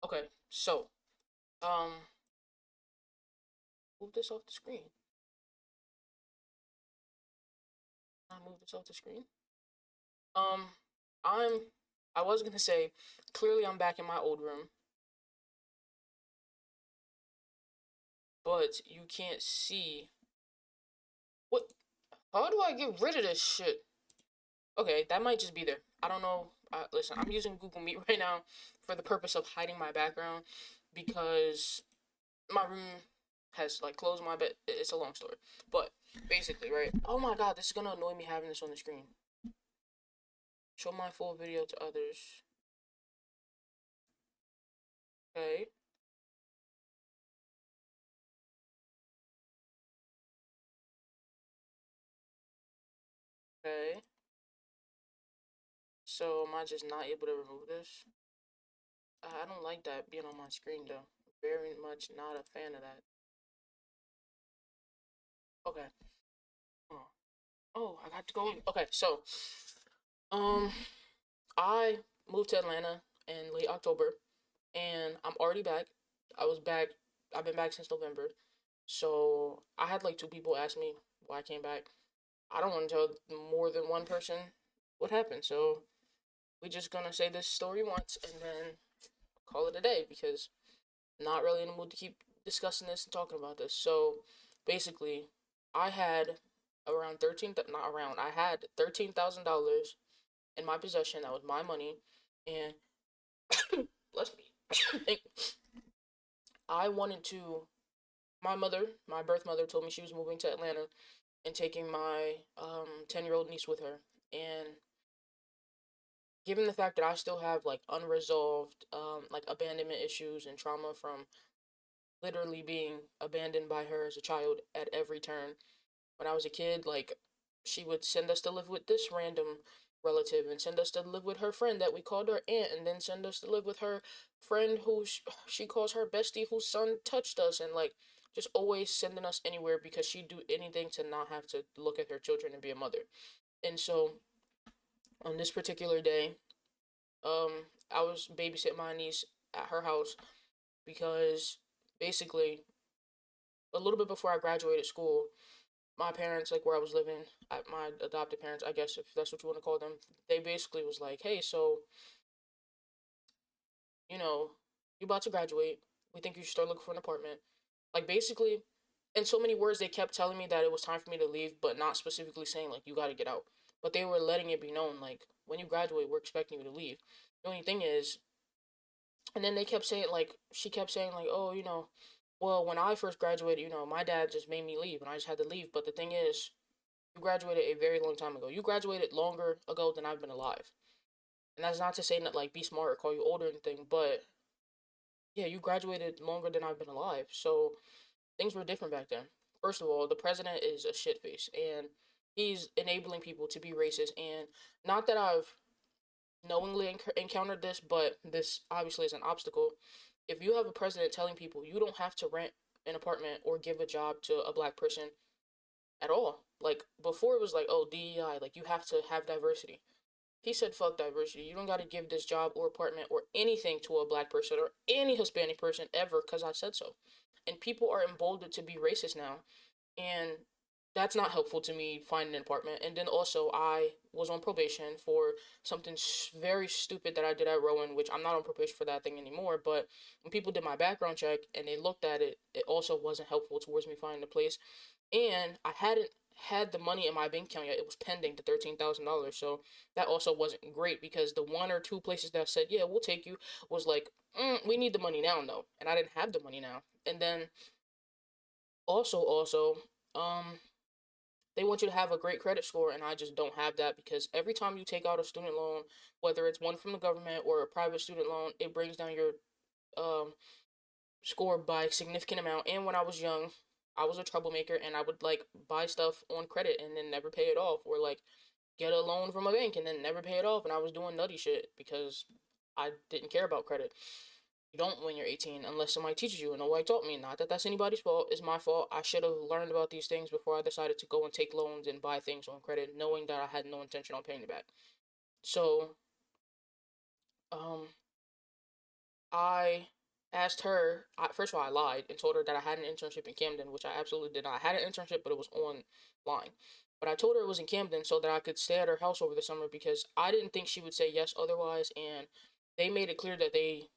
Okay, so um, move this off the screen. I move this off the screen. Um, I'm. I was gonna say, clearly I'm back in my old room, but you can't see what. How do I get rid of this shit? Okay, that might just be there. I don't know. Listen, I'm using Google Meet right now for the purpose of hiding my background because my room has like closed my bed. It's a long story, but basically, right? Oh my god, this is gonna annoy me having this on the screen. Show my full video to others. Okay. Okay. So am I just not able to remove this? I don't like that being on my screen though. Very much not a fan of that. Okay. Oh, oh, I got to go. Okay, so um, I moved to Atlanta in late October, and I'm already back. I was back. I've been back since November. So I had like two people ask me why I came back. I don't want to tell more than one person what happened. So we just gonna say this story once and then call it a day because I'm not really in the mood to keep discussing this and talking about this. So basically, I had around not around. I had $13,000 in my possession. That was my money, and bless me. I wanted to. My birth mother, told me she was moving to Atlanta and taking my 10-year-old niece with her. And given the fact that I still have like unresolved like abandonment issues and trauma from literally being abandoned by her as a child at every turn. When I was a kid, like she would send us to live with this random relative and send us to live with her friend that we called her aunt and then send us to live with her friend who she calls her bestie whose son touched us and like just always sending us anywhere because she'd do anything to not have to look at her children and be a mother. And so on this particular day, I was babysitting my niece at her house because basically a little bit before I graduated school, my parents, like where I was living, my adopted parents, I guess if that's what you want to call them, they basically was like, hey, so, you know, you about to graduate. We think you should start looking for an apartment. Like basically, in so many words, they kept telling me that it was time for me to leave, but not specifically saying like you got to get out. But they were letting it be known like when you graduate, we're expecting you to leave. The only thing is, and then they kept saying like she kept saying like, oh, well, when I first graduated, my dad just made me leave, and I just had to leave. But the thing is, you graduated a very long time ago. You graduated longer ago than I've been alive. And that's not to say that like be smart or call you old or anything, but yeah, you graduated longer than I've been alive. So things were different back then. First of all, the president is a shitface and he's enabling people to be racist. And not that I've knowingly encountered this, but this obviously is an obstacle. If you have a president telling people you don't have to rent an apartment or give a job to a black person at all, like before it was like, oh, DEI, like you have to have diversity. He said, fuck diversity. You don't got to give this job or apartment or anything to a black person or any Hispanic person ever because I said so. And people are emboldened to be racist now. And that's not helpful to me finding an apartment. And then also, I was on probation for something very stupid that I did at Rowan, which I'm not on probation for that thing anymore. But when people did my background check and they looked at it, it also wasn't helpful towards me finding a place. And I hadn't had the money in my bank account yet. It was pending the $13,000. So that also wasn't great because the one or two places that said, yeah, we'll take you was like, we need the money now, though. And I didn't have the money now. And then also, um, they want you to have a great credit score, and I just don't have that because every time you take out a student loan, whether it's one from the government or a private student loan, it brings down your um score by a significant amount. And when I was young, I was a troublemaker, and I would like buy stuff on credit and then never pay it off, or like get a loan from a bank and then never pay it off, and I was doing nutty shit because I didn't care about credit. You don't when you're 18 unless somebody teaches you, and nobody taught me. Not that that's anybody's fault. It's my fault. I should have learned about these things before I decided to go and take loans and buy things on credit, knowing that I had no intention on paying it back. So, um, I asked her, first of all, I lied and told her that I had an internship in Camden, which I absolutely did not. I had an internship, but it was online. But I told her it was in Camden so that I could stay at her house over the summer because I didn't think she would say yes otherwise. And they made it clear that they,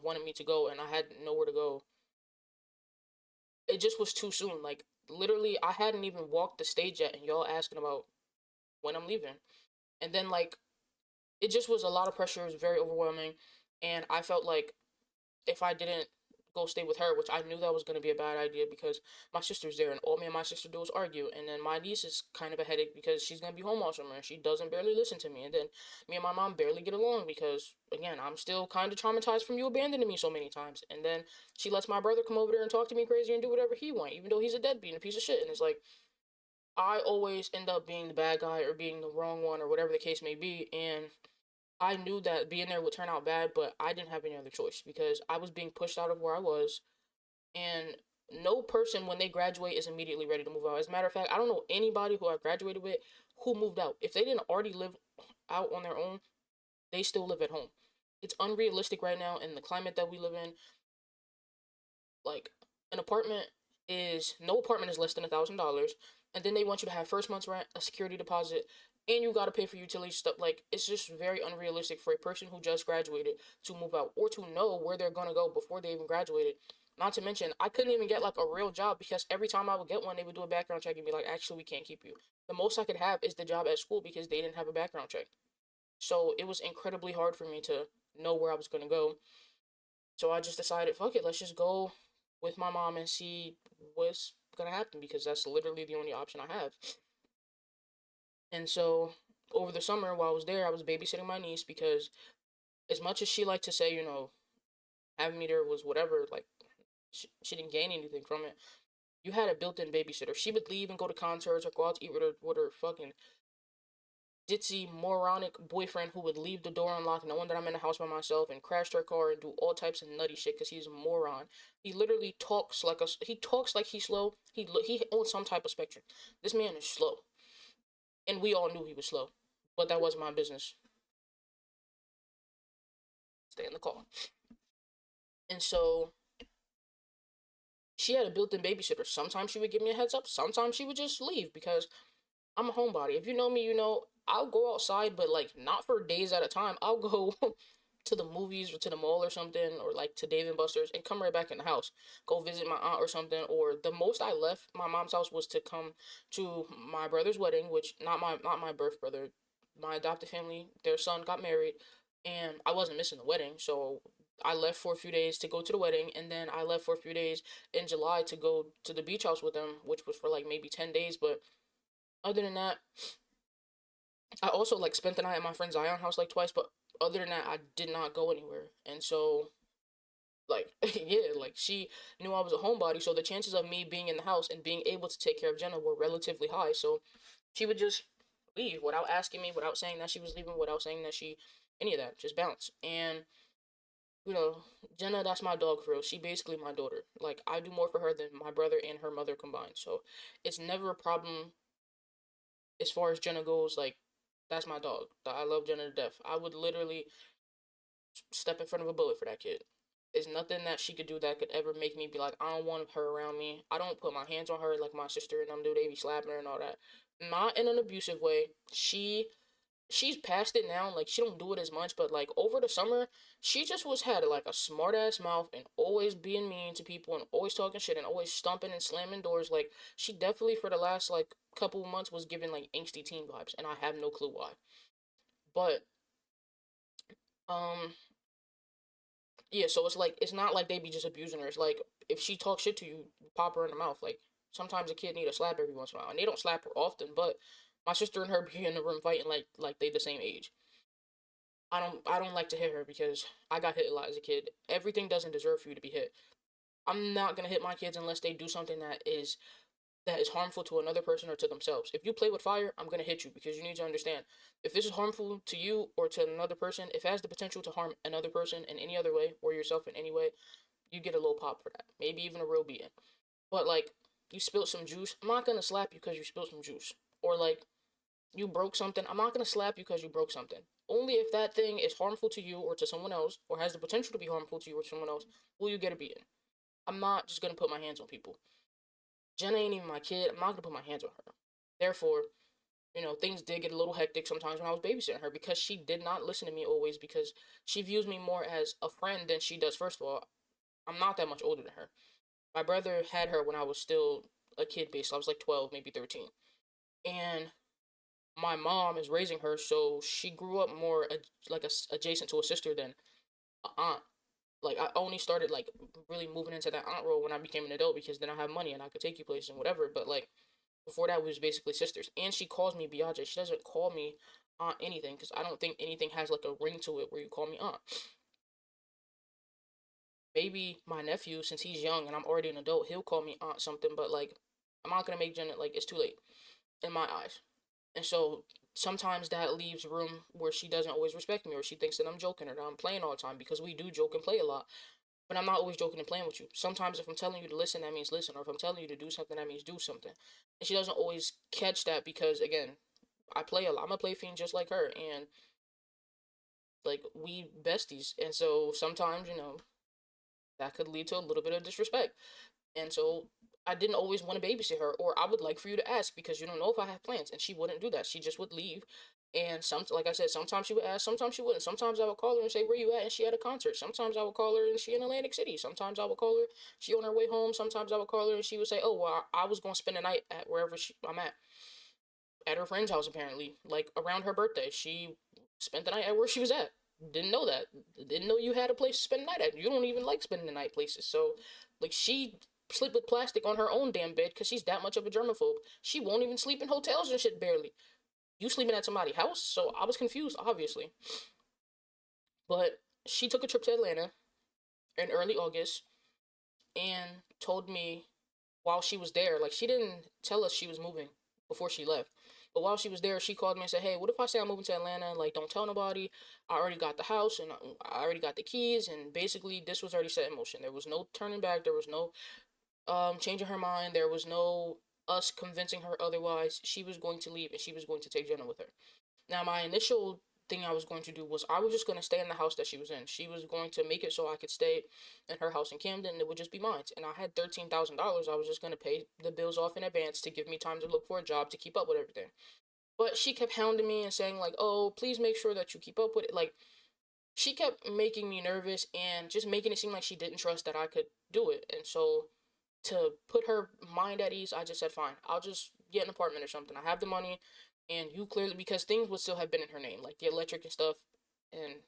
wanted me to go and I had nowhere to go. It just was too soon. Like, literally, I hadn't even walked the stage yet, and y'all asking about when I'm leaving. And then, like, it just was a lot of pressure. It was very overwhelming. And I felt like if I didn't go stay with her, which I knew that was going to be a bad idea because my sister's there and all me and my sister do is argue. And then my niece is kind of a headache because she's going to be home all summer and she doesn't barely listen to me. And then me and my mom barely get along because, again, I'm still kind of traumatized from you abandoning me so many times. And then she lets my brother come over there and talk to me crazy and do whatever he wants, even though he's a deadbeat and a piece of shit. And it's like, I always end up being the bad guy or being the wrong one or whatever the case may be. And I knew that being there would turn out bad, but I didn't have any other choice because I was being pushed out of where I was. And no person, when they graduate, is immediately ready to move out. As a matter of fact, I don't know anybody who I graduated with who moved out. If they didn't already live out on their own, they still live at home. It's unrealistic right now in the climate that we live in. Like, an apartment no apartment is less than $1,000, and then they want you to have first month's rent, a security deposit, and you gotta pay for utility stuff. Like, it's just very unrealistic for a person who just graduated to move out or to know where they're gonna go before they even graduated. Not to mention, I couldn't even get like a real job because every time I would get one, they would do a background check and be like, actually, we can't keep you. The most I could have is the job at school because they didn't have a background check. So it was incredibly hard for me to know where I was gonna go. So I just decided, fuck it, let's just go with my mom and see what's gonna happen because that's literally the only option I have. And so over the summer while I was there, I was babysitting my niece because as much as she liked to say, having me there was whatever, like she didn't gain anything from it. You had a built-in babysitter. She would leave and go to concerts or go out to eat with her fucking ditzy, moronic boyfriend who would leave the door unlocked, knowing that I'm in the house by myself, and crash their car and do all types of nutty shit because he's a moron. He literally talks like he talks like he's slow. He owns some type of spectrum. This man is slow, and we all knew he was slow, but that wasn't my business. Stay in the car. And so she had a built-in babysitter. Sometimes she would give me a heads up. Sometimes she would just leave because I'm a homebody. If you know me, you know I'll go outside, but like not for days at a time. I'll go to the movies or to the mall or something, or like to Dave and Buster's, and come right back in the house. Go visit my aunt or something. Or the most I left my mom's house was to come to my brother's wedding, which not my birth brother, my adopted family. Their son got married, and I wasn't missing the wedding, so I left for a few days to go to the wedding, and then I left for a few days in July to go to the beach house with them, which was for like maybe 10 days, but other than that, I also like spent the night at my friend Zion house like twice, but other than that, I did not go anywhere. And so, like, yeah, like she knew I was a homebody, so the chances of me being in the house and being able to take care of Jenna were relatively high. So she would just leave without asking me, without saying that she was leaving, without saying that any of that, just bounce. And you know, Jenna, that's my dog for real. She basically my daughter. Like I do more for her than my brother and her mother combined. So it's never a problem as far as Jenna goes. Like that's my dog. I love Jenna to death. I would literally step in front of a bullet for that kid. There's nothing that she could do that could ever make me be like, I don't want her around me. I don't put my hands on her like my sister and them do. They be slapping her and all that. Not in an abusive way. She's past it now. Like she don't do it as much, but like over the summer, she just was had like a smart ass mouth and always being mean to people and always talking shit and always stumping and slamming doors. Like she definitely for the last like couple months was giving like angsty teen vibes, and I have no clue why. But um yeah, so it's like it's not like they be just abusing her. It's like if she talks shit to you, pop her in the mouth. Like sometimes a kid need a slap every once in a while, and they don't slap her often. But my sister and her be in the room fighting like they the same age. I don't like to hit her because I got hit a lot as a kid. Everything doesn't deserve for you to be hit. I'm not gonna hit my kids unless they do something that is harmful to another person or to themselves. If you play with fire, I'm gonna hit you because you need to understand if this is harmful to you or to another person, if it has the potential to harm another person in any other way or yourself in any way, you get a little pop for that. Maybe even a real beating. But like you spilled some juice, I'm not gonna slap you because you spilled some juice. Or like You broke something. I'm not gonna slap you because you broke something. Only if that thing is harmful to you or to someone else, or has the potential to be harmful to you or someone else, will you get a beating. I'm not just gonna put my hands on people. Jenna ain't even my kid. I'm not gonna put my hands on her. Therefore, things did get a little hectic sometimes when I was babysitting her because she did not listen to me always because she views me more as a friend than she does. First of all, I'm not that much older than her. My brother had her when I was still a kid, based. I was like 12, maybe 13. And my mom is raising her, so she grew up more like adjacent to a sister than an aunt. Like I only started like really moving into that aunt role when I became an adult because then I have money and I could take you places and whatever. But like before that, we was basically sisters. And she calls me Biaja. She doesn't call me aunt anything because I don't think anything has like a ring to it where you call me aunt. Maybe my nephew, since he's young and I'm already an adult, he'll call me aunt something. But like I'm not gonna make Jenna like it's too late in my eyes. And so sometimes that leaves room where she doesn't always respect me or she thinks that I'm joking or that I'm playing all the time because we do joke and play a lot. But I'm not always joking and playing with you. Sometimes if I'm telling you to listen, that means listen. Or if I'm telling you to do something, that means do something. And she doesn't always catch that because, again, I play a lot. I'm a play fiend just like her. And, like, we besties. And so sometimes, that could lead to a little bit of disrespect. And so I didn't always want to babysit her, or I would like for you to ask because you don't know if I have plans. And she wouldn't do that. She just would leave. And like I said, sometimes she would ask, sometimes she wouldn't. Sometimes I would call her and say, "Where you at?" And she had a concert. Sometimes I would call her and she in Atlantic City. Sometimes I would call her, she on her way home. Sometimes I would call her and she would say, "Oh, well, I was going to spend the night at wherever I'm at her friend's house, apparently, like around her birthday. She spent the night at where she was at. Didn't know that. Didn't know you had a place to spend the night at. You don't even like spending the night places. So, like, she sleep with plastic on her own damn bed because she's that much of a germaphobe. She won't even sleep in hotels and shit, barely. You sleeping at somebody's house? So I was confused, obviously. But she took a trip to Atlanta in early August and told me while she was there, like, she didn't tell us she was moving before she left. But while she was there, she called me and said, "Hey, what if I say I'm moving to Atlanta? Like, don't tell nobody. I already got the house and I already got the keys." And basically, this was already set in motion. There was no turning back. There was no changing her mind. There was no us convincing her otherwise. She was going to leave and she was going to take Jenna with her. Now, my initial thing I was going to do was I was just going to stay in the house that she was in. She was going to make it so I could stay in her house in Camden and it would just be mine. And I had $13,000. I was just going to pay the bills off in advance to give me time to look for a job to keep up with everything. But she kept hounding me and saying, like, "Oh, please make sure that you keep up with it." Like, she kept making me nervous and just making it seem like she didn't trust that I could do it. And so to put her mind at ease, I just said, "Fine, I'll just get an apartment or something. I have the money, and you clearly," because things would still have been in her name, like the electric and stuff, and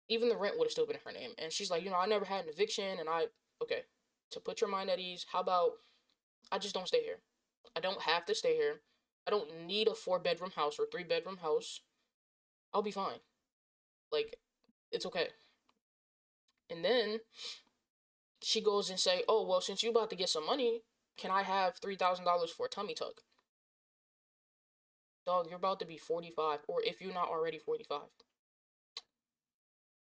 even the rent would have still been in her name. And she's like, "I never had an eviction," and okay, to put your mind at ease, how about I just don't stay here? I don't have to stay here. I don't need a 4-bedroom house or 3-bedroom house. I'll be fine. Like, it's okay. And then she goes and say, "Oh, well, since you about to get some money, can I have $3,000 for a tummy tuck?" Dog, you're about to be 45, or if you're not already 45.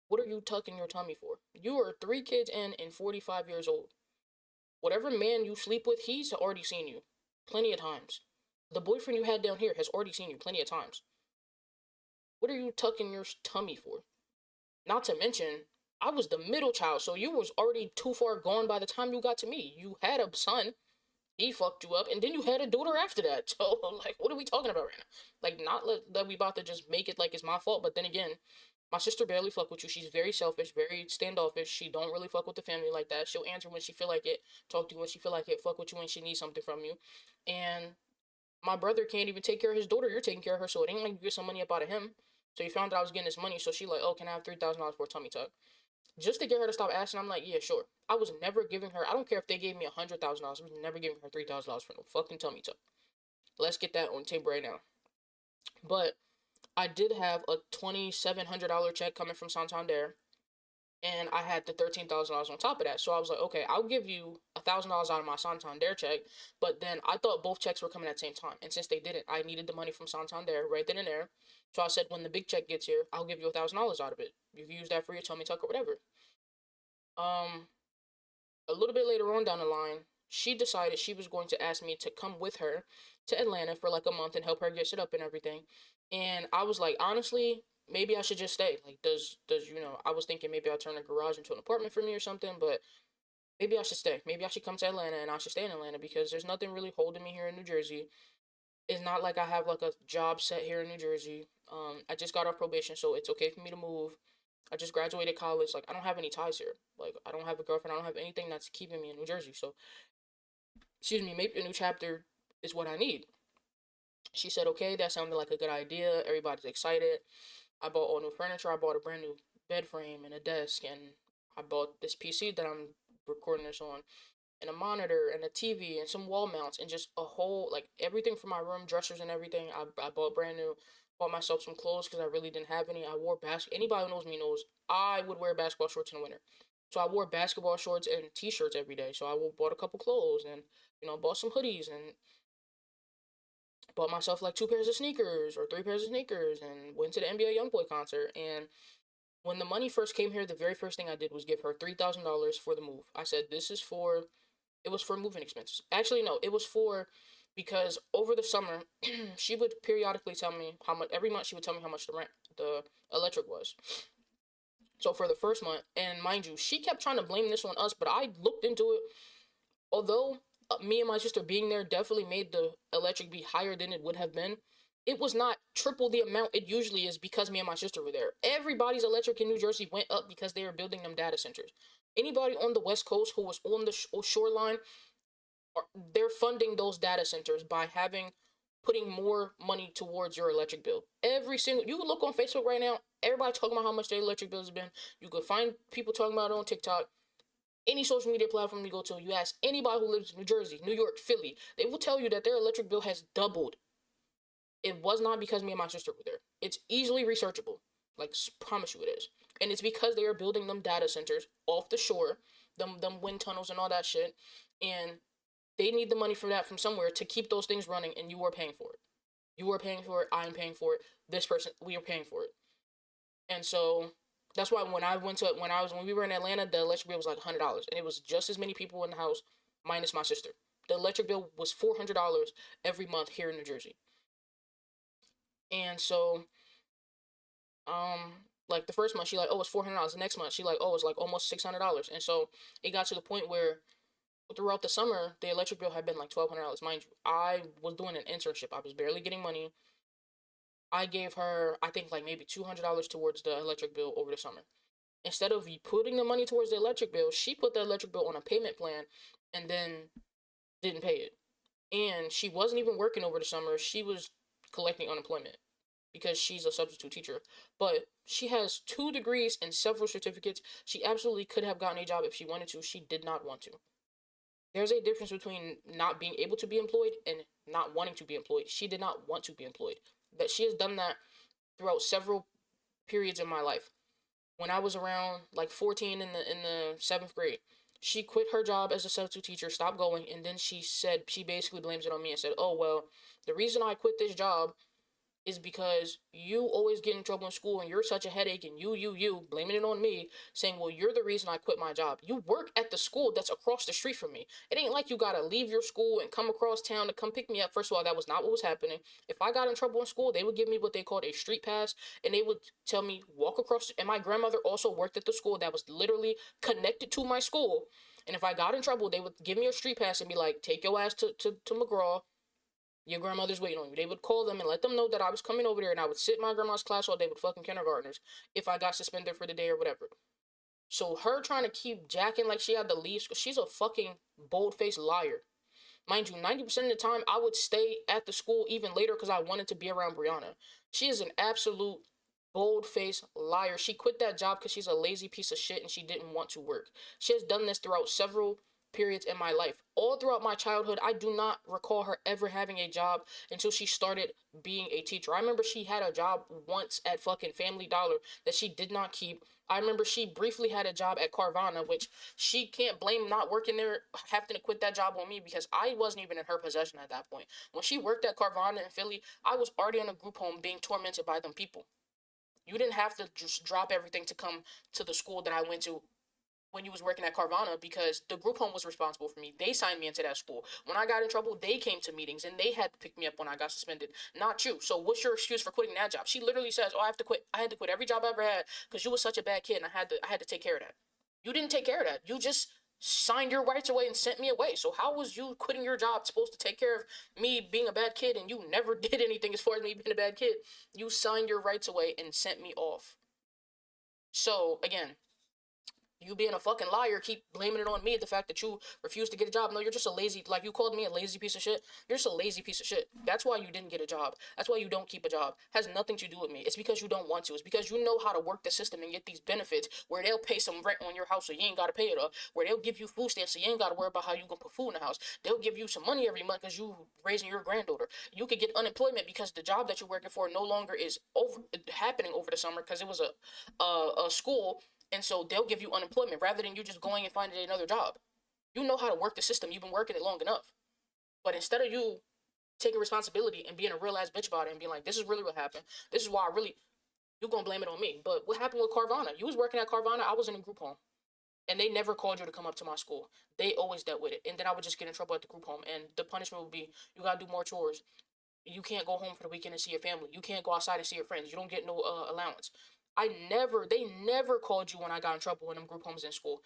What are you tucking your tummy for? You are 3 kids in and 45 years old. Whatever man you sleep with, he's already seen you plenty of times. The boyfriend you had down here has already seen you plenty of times. What are you tucking your tummy for? Not to mention, I was the middle child, so you was already too far gone by the time you got to me. You had a son, he fucked you up, and then you had a daughter after that. So, like, what are we talking about right now? Like, not that we about to just make it like it's my fault, but then again, my sister barely fuck with you. She's very selfish, very standoffish. She don't really fuck with the family like that. She'll answer when she feel like it, talk to you when she feel like it, fuck with you when she needs something from you. And my brother can't even take care of his daughter. You're taking care of her, so it ain't like you get some money up out of him. So you found out I was getting this money, so she like, "Oh, can I have $3,000 for a tummy tuck?" Just to get her to stop asking, I'm like, "Yeah, sure." I was never giving her. I don't care if they gave me $100,000. I was never giving her $3,000 for no fucking tummy tuck. Let's get that on tape right now. But I did have a $2,700 check coming from Santander, and I had the $13,000 on top of that. So I was like, "Okay, I'll give you $1,000 out of my Santander check." But then I thought both checks were coming at the same time, and since they didn't, I needed the money from Santander right then and there. So I said, "When the big check gets here, I'll give you $1,000 out of it. You can use that for your tummy tuck or whatever." Um, a little bit later on down the line, she decided she was going to ask me to come with her to Atlanta for like a month and help her get set up and everything. And I was like, honestly, maybe I should just stay. Like, does I was thinking maybe I'll turn the garage into an apartment for me or something, but maybe I should stay. Maybe I should come to Atlanta and I should stay in Atlanta because there's nothing really holding me here in New Jersey. It's not like I have like a job set here in New Jersey. I just got off probation, so it's okay for me to move. I just graduated college. Like, I don't have any ties here. Like, I don't have a girlfriend. I don't have anything that's keeping me in New Jersey. So, excuse me, maybe a new chapter is what I need. She said, okay, that sounded like a good idea. Everybody's excited. I bought all new furniture. I bought a brand new bed frame and a desk, and I bought this PC that I'm recording this on, and a monitor and a TV and some wall mounts and just a whole like everything for my room, dressers and everything. I bought brand new. Bought myself some clothes because I really didn't have any. I wore Anybody who knows me knows I would wear basketball shorts in the winter. So I wore basketball shorts and t-shirts every day. So I bought a couple clothes and bought some hoodies and bought myself like two pairs of sneakers or three pairs of sneakers and went to the NBA YoungBoy concert. And when the money first came here, the very first thing I did was give her $3,000 for the move. I said, this is for, it was for moving expenses. Actually, no, it was for, because over the summer, she would periodically tell me how much, every month she would tell me how much the electric was. So for the first month, and mind you, she kept trying to blame this on us, but I looked into it. Although me and my sister being there definitely made the electric be higher than it would have been, it was not triple the amount it usually is because me and my sister were there. Everybody's electric in New Jersey went up because they were building them data centers. Anybody on the West Coast who was on the shoreline, they're funding those data centers by putting more money towards your electric bill. Every single, you can look on Facebook right now, everybody talking about how much their electric bills have been. You could find people talking about it on TikTok. Any social media platform you go to, you ask anybody who lives in New Jersey, New York, Philly, they will tell you that their electric bill has doubled. It was not because me and my sister were there. It's easily researchable. Like, promise you it is. And it's because they are building them data centers off the shore, them wind tunnels and all that shit. And they need the money for that from somewhere to keep those things running, and you are paying for it. You are paying for it. I am paying for it. This person, we are paying for it. And so that's why when we were in Atlanta, the electric bill was like $100, and it was just as many people in the house, minus my sister. The electric bill was $400 every month here in New Jersey. And so, like the first month, she like, oh, it's $400. The next month, she like, oh, it's like almost $600. And so it got to the point where throughout the summer, the electric bill had been like $1,200. Mind you, I was doing an internship. I was barely getting money. I gave her, I think, like maybe $200 towards the electric bill over the summer. Instead of putting the money towards the electric bill, she put the electric bill on a payment plan and then didn't pay it. And she wasn't even working over the summer. She was collecting unemployment because she's a substitute teacher. But she has 2 degrees and several certificates. She absolutely could have gotten a job if she wanted to. She did not want to. There's a difference between not being able to be employed and not wanting to be employed. She did not want to be employed. That she has done that throughout several periods in my life. When I was around like 14 in the 7th grade, she quit her job as a substitute teacher, stopped going, and then she basically blames it on me and said, "Oh well, the reason I quit this job is because you always get in trouble in school and you're such a headache and you blaming it on me, saying, well, you're the reason I quit my job. You work at the school that's across the street from me. It ain't like you gotta leave your school and come across town to come pick me up." First of all, that was not what was happening. If I got in trouble in school, they would give me what they called a street pass, and they would tell me walk across. And my grandmother also worked at the school that was literally connected to my school. And if I got in trouble, they would give me a street pass and be like, take your ass to McGraw. Your grandmother's waiting on you. They would call them and let them know that I was coming over there, and I would sit in my grandma's class all day with fucking kindergartners if I got suspended for the day or whatever. So her trying to keep jacking like she had to leave school, she's a fucking bold-faced liar. Mind you, 90% of the time, I would stay at the school even later because I wanted to be around Brianna. She is an absolute bold-faced liar. She quit that job because she's a lazy piece of shit and she didn't want to work. She has done this throughout several periods in my life. All throughout my childhood, I do not recall her ever having a job until she started being a teacher. I remember she had a job once at fucking Family Dollar that she did not keep. I remember she briefly had a job at Carvana, which she can't blame not working there, having to quit that job on me because I wasn't even in her possession at that point. When she worked at Carvana in Philly, I was already in a group home being tormented by them people. You didn't have to just drop everything to come to the school that I went to when you was working at Carvana because the group home was responsible for me. They signed me into that school. When I got in trouble, they came to meetings and they had to pick me up when I got suspended, not you. So what's your excuse for quitting that job? She literally says, "Oh, I have to quit. I had to quit every job I ever had because you was such a bad kid and I had to take care of that." You didn't take care of that. You just signed your rights away and sent me away. So how was you quitting your job supposed to take care of me being a bad kid and you never did anything as far as me being a bad kid? You signed your rights away and sent me off. So again, you being a fucking liar, keep blaming it on me, the fact that you refuse to get a job. No, you're just a lazy, like you called me a lazy piece of shit. You're just a lazy piece of shit. That's why you didn't get a job. That's why you don't keep a job. Has nothing to do with me. It's because you don't want to. It's because you know how to work the system and get these benefits where they'll pay some rent on your house so you ain't gotta pay it up. Where they'll give you food stamps so you ain't gotta worry about how you gonna put food in the house. They'll give you some money every month because you raising your granddaughter. You could get unemployment because the job that you're working for no longer is happening over the summer because it was a school, and so they'll give you unemployment rather than you just going and finding another job. You know how to work the system. You've been working it long enough. But instead of you taking responsibility and being a real ass bitch about it and being like, this is really what happened. This is why I really, you're going to blame it on me. But what happened with Carvana? You was working at Carvana. I was in a group home. And they never called you to come up to my school. They always dealt with it. And then I would just get in trouble at the group home. And the punishment would be, you got to do more chores. You can't go home for the weekend and see your family. You can't go outside and see your friends. You don't get no allowance. They never called you when I got in trouble in them group homes in school.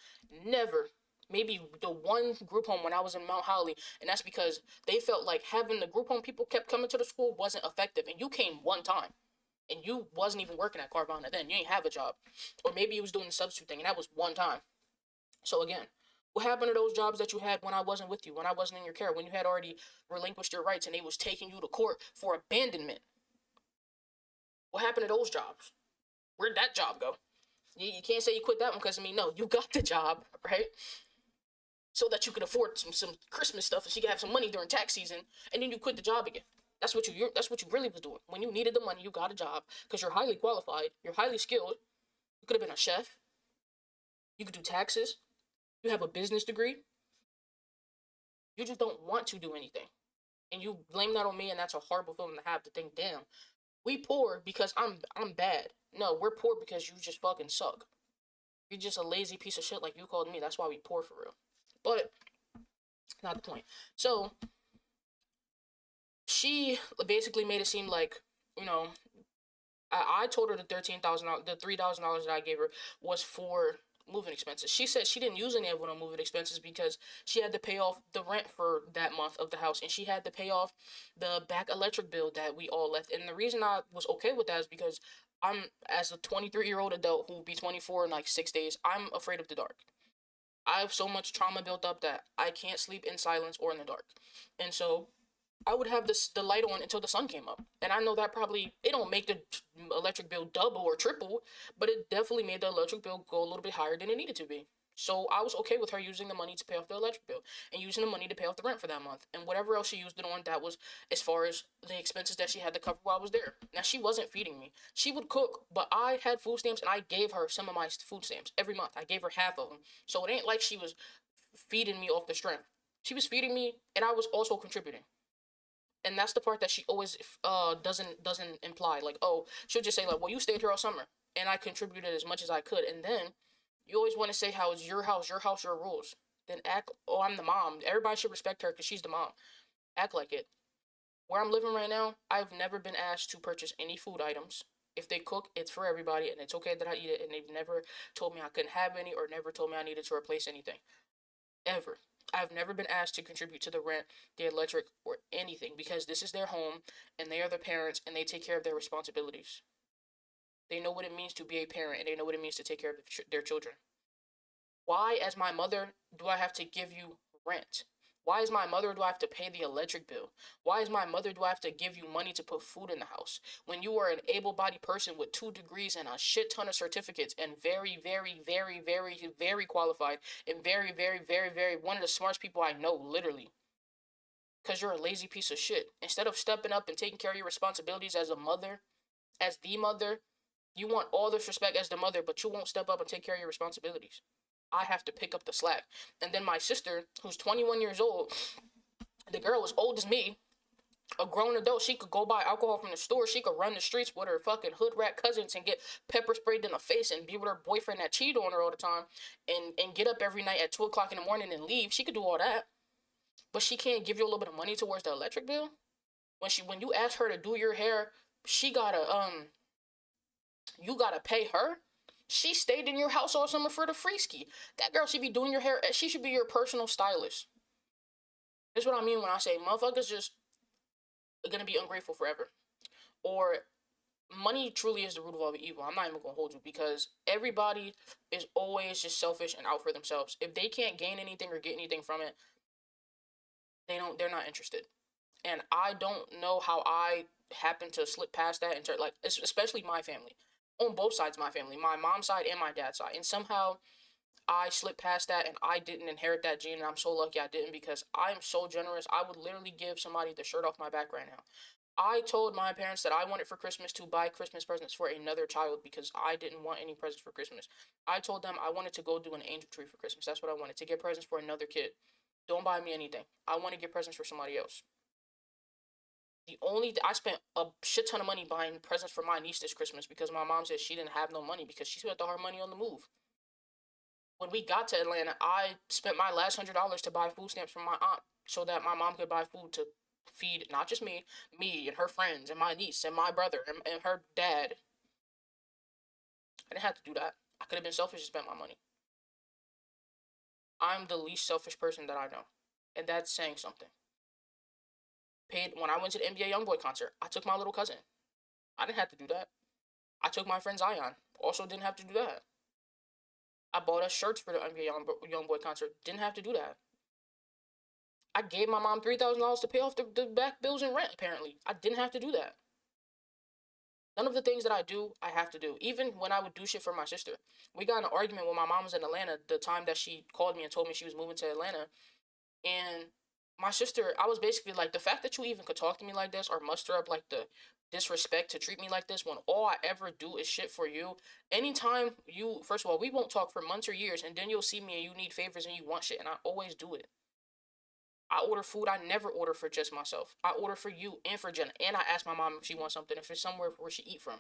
Never. Maybe the one group home when I was in Mount Holly, and that's because they felt like having the group home people kept coming to the school wasn't effective. And you came one time, and you wasn't even working at Carvana then. You ain't have a job, or maybe you was doing the substitute thing, and that was one time. So again, what happened to those jobs that you had when I wasn't with you, when I wasn't in your care, when you had already relinquished your rights and they was taking you to court for abandonment? What happened to those jobs? Where'd that job go? You can't say you quit that one because, I mean, no, you got the job, right? So that you could afford some Christmas stuff and she could have some money during tax season, and then you quit the job again. That's what you really was doing. When you needed the money, you got a job because you're highly qualified, you're highly skilled. You could have been a chef. You could do taxes. You have a business degree. You just don't want to do anything. And you blame that on me, and that's a horrible feeling to have, to think, damn, we poor because I'm bad. No, we're poor because you just fucking suck. You're just a lazy piece of shit like you called me. That's why we poor for real. But not the point. So she basically made it seem like, you know, I told her the $13,000, the $3,000 that I gave her was for moving expenses. She said she didn't use any of it on moving expenses because she had to pay off the rent for that month of the house, and she had to pay off the back electric bill that we all left. And the reason I was okay with that is because I'm, as a 23-year-old adult who will be 24 in like 6 days, I'm afraid of the dark. I have so much trauma built up that I can't sleep in silence or in the dark. And so I would have the light on until the sun came up. And I know that probably, it don't make the electric bill double or triple, but it definitely made the electric bill go a little bit higher than it needed to be. So I was okay with her using the money to pay off the electric bill and using the money to pay off the rent for that month. And whatever else she used it on, that was as far as the expenses that she had to cover while I was there. Now, she wasn't feeding me. She would cook, but I had food stamps and I gave her some of my food stamps every month. I gave her half of them. So it ain't like she was feeding me off the strength. She was feeding me and I was also contributing. And that's the part that she always doesn't imply. Like, oh, she'll just say like, well, you stayed here all summer and I contributed as much as I could. And then you always want to say how it's your house, your rules. Then act, oh, I'm the mom. Everybody should respect her because she's the mom. Act like it. Where I'm living right now, I've never been asked to purchase any food items. If they cook, it's for everybody and it's okay that I eat it. And they've never told me I couldn't have any or never told me I needed to replace anything. Ever. I've never been asked to contribute to the rent, the electric, or anything because this is their home and they are the parents and they take care of their responsibilities. They know what it means to be a parent and they know what it means to take care of their children. Why, as my mother, do I have to give you rent? Why, as my mother, do I have to pay the electric bill? Why, as my mother, do I have to give you money to put food in the house? When you are an able bodied person with 2 degrees and a shit ton of certificates and very, very, very, very, very qualified and very, very, very, very one of the smartest people I know, literally. Because you're a lazy piece of shit. Instead of stepping up and taking care of your responsibilities as a mother, as the mother, you want all this respect as the mother, but you won't step up and take care of your responsibilities. I have to pick up the slack. And then my sister, who's 21 years old, the girl as old as me, A grown adult, she could go buy alcohol from the store. She could run the streets with her fucking hood rat cousins and get pepper sprayed in the face and be with her boyfriend that cheated on her all the time, and get up every night at 2 o'clock in the morning and leave. She could do all that, but she can't give you a little bit of money towards the electric bill. When you ask her to do your hair, she gotta you gotta pay her. She stayed in your house all summer for the free ski. That girl should be doing your hair. She should be your personal stylist. That's what I mean when I say motherfuckers just gonna be ungrateful forever. Or money truly is the root of all the evil. I'm not even gonna hold you, because everybody is always just selfish and out for themselves. If they can't gain anything or get anything from it, they're not interested. And I don't know how I happened to slip past that, and like, especially my family, on both sides of my family, my mom's side and my dad's side, and somehow I slipped past that and I didn't inherit that gene, and I'm so lucky I didn't, because I am so generous. I would literally give somebody the shirt off my back right now. I told my parents that I wanted for Christmas to buy Christmas presents for another child because I didn't want any presents for Christmas. I told them I wanted to go do an angel tree for Christmas. That's what I wanted, to get presents for another kid. Don't buy me anything. I want to get presents for somebody else. I spent a shit ton of money buying presents for my niece this Christmas because my mom said she didn't have no money because she spent all her money on the move. When we got to Atlanta, I spent my last $100 to buy food stamps from my aunt so that my mom could buy food to feed not just me and her friends and my niece and my brother and her dad. I didn't have to do that. I could have been selfish and spent my money. I'm the least selfish person that I know, and that's saying something. Paid when I went to the NBA YoungBoy concert. I took my little cousin. I didn't have to do that. I took my friend Zion. Also didn't have to do that. I bought us shirts for the NBA YoungBoy concert. Didn't have to do that. I gave my mom $3,000 to pay off the back bills and rent, apparently. I didn't have to do that. None of the things that I do, I have to do. Even when I would do shit for my sister. We got in an argument when my mom was in Atlanta the time that she called me and told me she was moving to Atlanta. And my sister, I was basically like, the fact that you even could talk to me like this or muster up like the disrespect to treat me like this when all I ever do is shit for you. Anytime you, first of all, we won't talk for months or years, and then you'll see me and you need favors and you want shit, and I always do it. I order food. I never order for just myself. I order for you and for Jenna. And I ask my mom if she wants something, if it's somewhere where she eat from.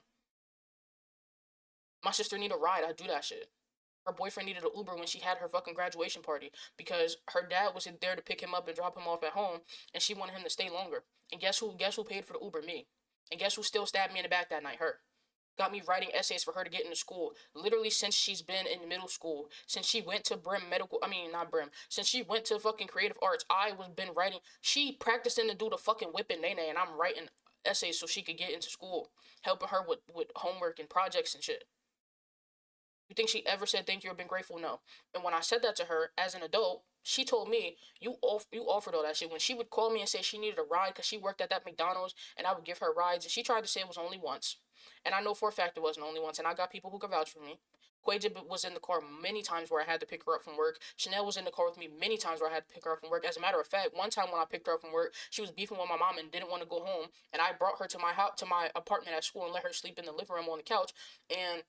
My sister need a ride. I do that shit. Her boyfriend needed an Uber when she had her fucking graduation party because her dad wasn't there to pick him up and drop him off at home, and she wanted him to stay longer. And guess who? Guess who paid for the Uber? Me. And guess who still stabbed me in the back that night? Her. Got me writing essays for her to get into school. Literally since she's been in middle school, since she went to Brim Medical, I mean not Brim, since she went to fucking creative arts, I was been writing. She practicing to do the fucking whip and nene, and I'm writing essays so she could get into school, helping her with homework and projects and shit. You think she ever said thank you or been grateful? No. And when I said that to her as an adult, she told me you offered all that shit. When she would call me and say she needed a ride because she worked at that McDonald's and I would give her rides, and she tried to say it was only once, and I know for a fact it wasn't only once, and I got people who could vouch for me. Quaja was in the car many times where I had to pick her up from work. Chanel was in the car with me many times where I had to pick her up from work. As a matter of fact, one time when I picked her up from work, she was beefing with my mom and didn't want to go home, and I brought her to my house, to my apartment at school, and let her sleep in the living room on the couch. And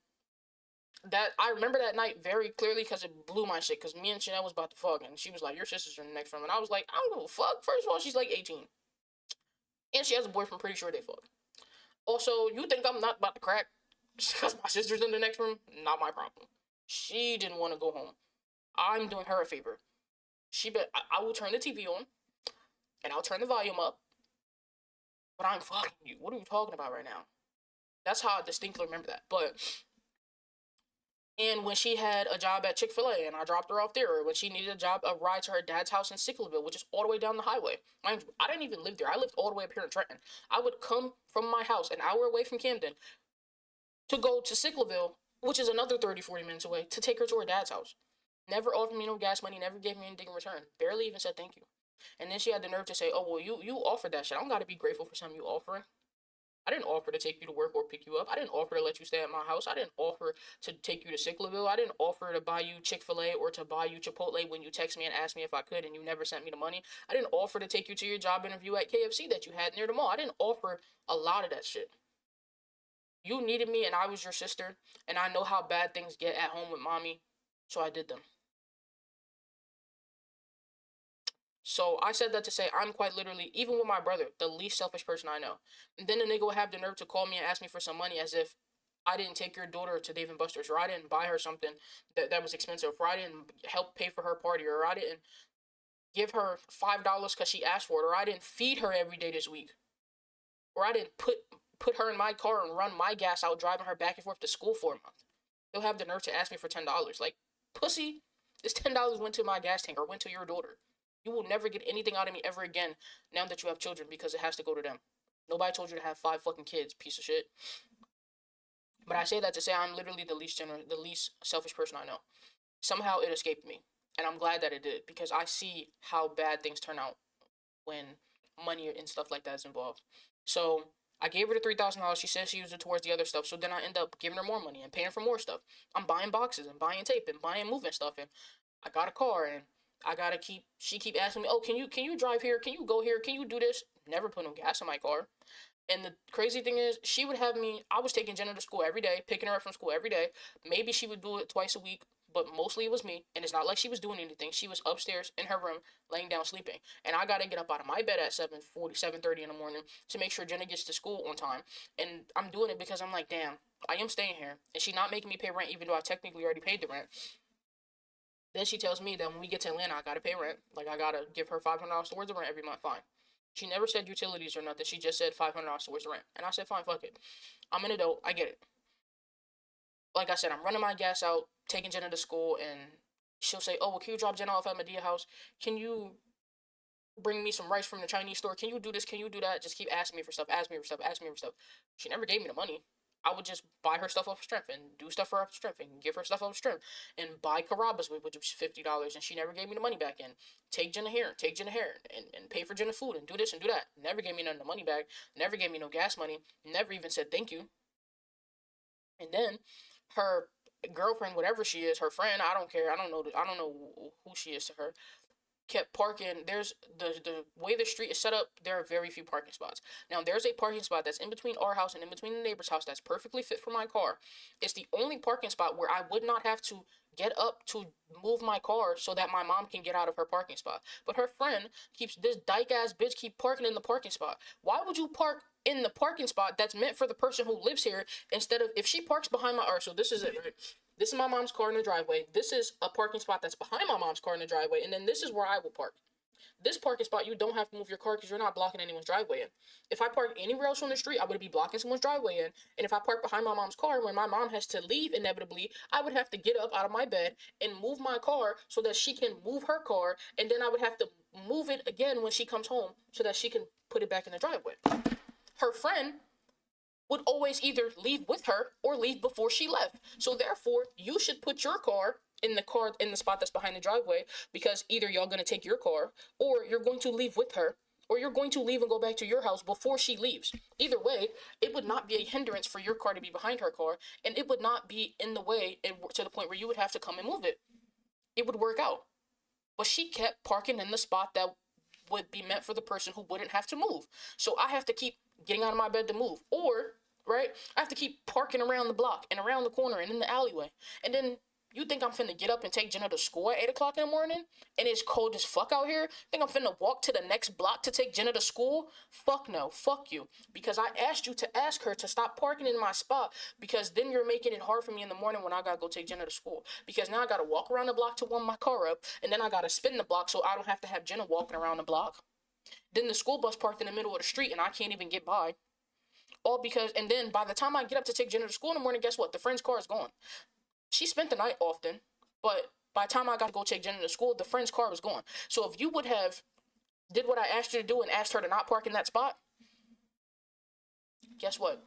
that I remember that night very clearly because it blew my shit. Because me and Chanel was about to fuck, and she was like, "Your sister's in the next room," and I was like, "I don't give a fuck." First of all, she's like 18, and she has a boyfriend. Pretty sure they fuck. Also, you think I'm not about to crack because my sister's in the next room? Not my problem. She didn't want to go home. I'm doing her a favor. I will turn the TV on, and I'll turn the volume up, but I'm fucking you. What are you talking about right now? That's how I distinctly remember that. But and when she had a job at Chick-fil-A and I dropped her off there, or when she needed a ride to her dad's house in Sicklerville, which is all the way down the highway. Mind you, I didn't even live there. I lived all the way up here in Trenton. I would come from my house an hour away from Camden to go to Sicklerville, which is another 30, 40 minutes away, to take her to her dad's house. Never offered me no gas money, never gave me anything in return. Barely even said thank you. And then she had the nerve to say, "Oh, well, you offered that shit. I don't gotta be grateful for something you offering. I didn't offer to take you to work or pick you up. I didn't offer to let you stay at my house. I didn't offer to take you to Sicklerville. I didn't offer to buy you Chick-fil-A or to buy you Chipotle when you text me and asked me if I could and you never sent me the money. I didn't offer to take you to your job interview at KFC that you had near the mall. I didn't offer a lot of that shit. You needed me and I was your sister, and I know how bad things get at home with mommy, so I did them. So I said that to say I'm quite literally, even with my brother, the least selfish person I know. And then the nigga would have the nerve to call me and ask me for some money as if I didn't take your daughter to Dave and Buster's, or I didn't buy her something that was expensive, or I didn't help pay for her party, or I didn't give her $5 because she asked for it, or I didn't feed her every day this week, or I didn't put her in my car and run my gas out driving her back and forth to school for a month. They'll have the nerve to ask me for $10. Like, pussy, this $10 went to my gas tank or went to your daughter. You will never get anything out of me ever again now that you have children because it has to go to them. Nobody told you to have 5 fucking kids, piece of shit. But I say that to say I'm literally the least selfish person I know. Somehow it escaped me, and I'm glad that it did because I see how bad things turn out when money and stuff like that is involved. So I gave her the $3,000. She said she used it towards the other stuff. So then I end up giving her more money and paying for more stuff. I'm buying boxes and buying tape and buying moving stuff, and I got a car, and I gotta keep. She keep asking me, "Oh, can you drive here? Can you go here? Can you do this?" Never put no gas in my car. And the crazy thing is, she would have me. I was taking Jenna to school every day, picking her up from school every day. Maybe she would do it twice a week, but mostly it was me. And it's not like she was doing anything. She was upstairs in her room, laying down sleeping. And I gotta get up out of my bed at 7:40, 7:30 in the morning to make sure Jenna gets to school on time. And I'm doing it because I'm like, damn, I am staying here, and she not making me pay rent, even though I technically already paid the rent. Then she tells me that when we get to Atlanta, I gotta pay rent. Like, I gotta give her $500 towards the rent every month. Fine. She never said utilities or nothing. She just said $500 towards the rent. And I said, fine, fuck it. I'm an adult. I get it. Like I said, I'm running my gas out, taking Jenna to school, and she'll say, oh, well, can you drop Jenna off at Medea house? Can you bring me some rice from the Chinese store? Can you do this? Can you do that? Just keep asking me for stuff, ask me for stuff, ask me for stuff. She never gave me the money. I would just buy her stuff off strength and do stuff for her strength and give her stuff off strength and buy Carrabba's with, which was $50, and she never gave me the money back. And take Jenna here, and pay for Jenna food and do this and do that. Never gave me none of the money back. Never gave me no gas money. Never even said thank you. And then her girlfriend, whatever she is, her friend, I don't care. I don't know who she is to her, kept parking. There's the way the street is set up, there are very few parking spots. Now there's a parking spot that's in between our house and in between the neighbor's house that's perfectly fit for my car. It's the only parking spot where I would not have to get up to move my car so that my mom can get out of her parking spot. But her friend keeps, this dyke ass bitch keep parking in the parking spot. Why would you park in the parking spot that's meant for the person who lives here instead of, if she parks behind my, or so this is it, right? This is my mom's car in the driveway. This is a parking spot that's behind my mom's car in the driveway. And then this is where I will park. This parking spot, you don't have to move your car because you're not blocking anyone's driveway in. If I park anywhere else on the street, I would be blocking someone's driveway in. And if I park behind my mom's car, when my mom has to leave inevitably, I would have to get up out of my bed and move my car so that she can move her car. And then I would have to move it again when she comes home so that she can put it back in the driveway. Her friend would always either leave with her or leave before she left. So therefore, you should put your car in the spot that's behind the driveway, because either y'all gonna take your car, or you're going to leave with her, or you're going to leave and go back to your house before she leaves. Either way, it would not be a hindrance for your car to be behind her car, and it would not be in the way to the point where you would have to come and move it. It would work out. But she kept parking in the spot that would be meant for the person who wouldn't have to move. So I have to keep getting out of my bed to move, or right, I have to keep parking around the block and around the corner and in the alleyway. And then you think I'm finna get up and take Jenna to school at 8 o'clock in the morning and it's cold as fuck out here? Think I'm finna walk to the next block to take Jenna to school? Fuck no, fuck you. Because I asked you to ask her to stop parking in my spot, because then you're making it hard for me in the morning when I gotta go take Jenna to school. Because now I gotta walk around the block to warm my car up, and then I gotta spin the block so I don't have to have Jenna walking around the block. Then the school bus parked in the middle of the street and I can't even get by. All because, and then by the time I get up to take Jenna to school in the morning, guess what? The friend's car is gone. She spent the night often, but by the time I got to go take Jenna to school, the friend's car was gone. So if you would have did what I asked you to do and asked her to not park in that spot, guess what?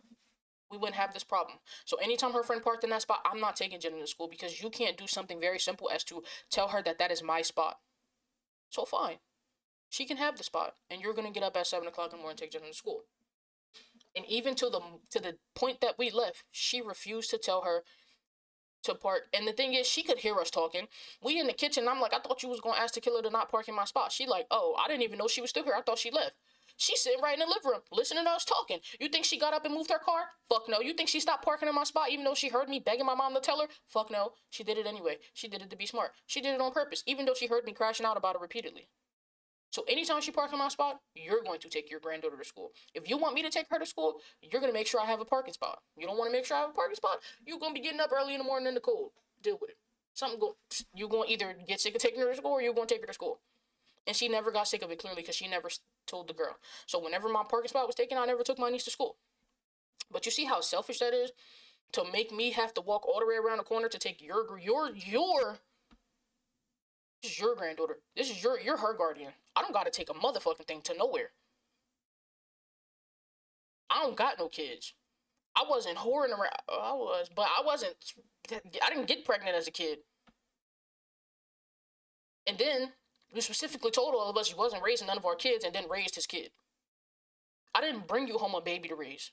We wouldn't have this problem. So anytime her friend parked in that spot, I'm not taking Jenna to school, because you can't do something very simple as to tell her that that is my spot. So fine. She can have the spot, and you're going to get up at 7 o'clock in the morning and take Jenna to school. And even to the point that we left, she refused to tell her to park. And the thing is, she could hear us talking. We in the kitchen. I'm like, I thought you was going to ask the killer to not park in my spot. She like, oh, I didn't even know she was still here. I thought she left. She's sitting right in the living room, listening to us talking. You think she got up and moved her car? Fuck no. You think she stopped parking in my spot even though she heard me begging my mom to tell her? Fuck no. She did it anyway. She did it to be smart. She did it on purpose, even though she heard me crashing out about it repeatedly. So anytime she parks in my spot, you're going to take your granddaughter to school. If you want me to take her to school, you're going to make sure I have a parking spot. You don't want to make sure I have a parking spot, you're going to be getting up early in the morning in the cold. Deal with it. You're going to either get sick of taking her to school or you're going to take her to school. And she never got sick of it, clearly, because she never told the girl. So whenever my parking spot was taken, I never took my niece to school. But you see how selfish that is? To make me have to walk all the way around the corner to take this is your granddaughter. You're her guardian. I don't gotta take a motherfucking thing to nowhere. I don't got no kids. I wasn't whoring around. I was, but I wasn't. I didn't get pregnant as a kid. And then you specifically told all of us you wasn't raising none of our kids, and then raised his kid. I didn't bring you home a baby to raise.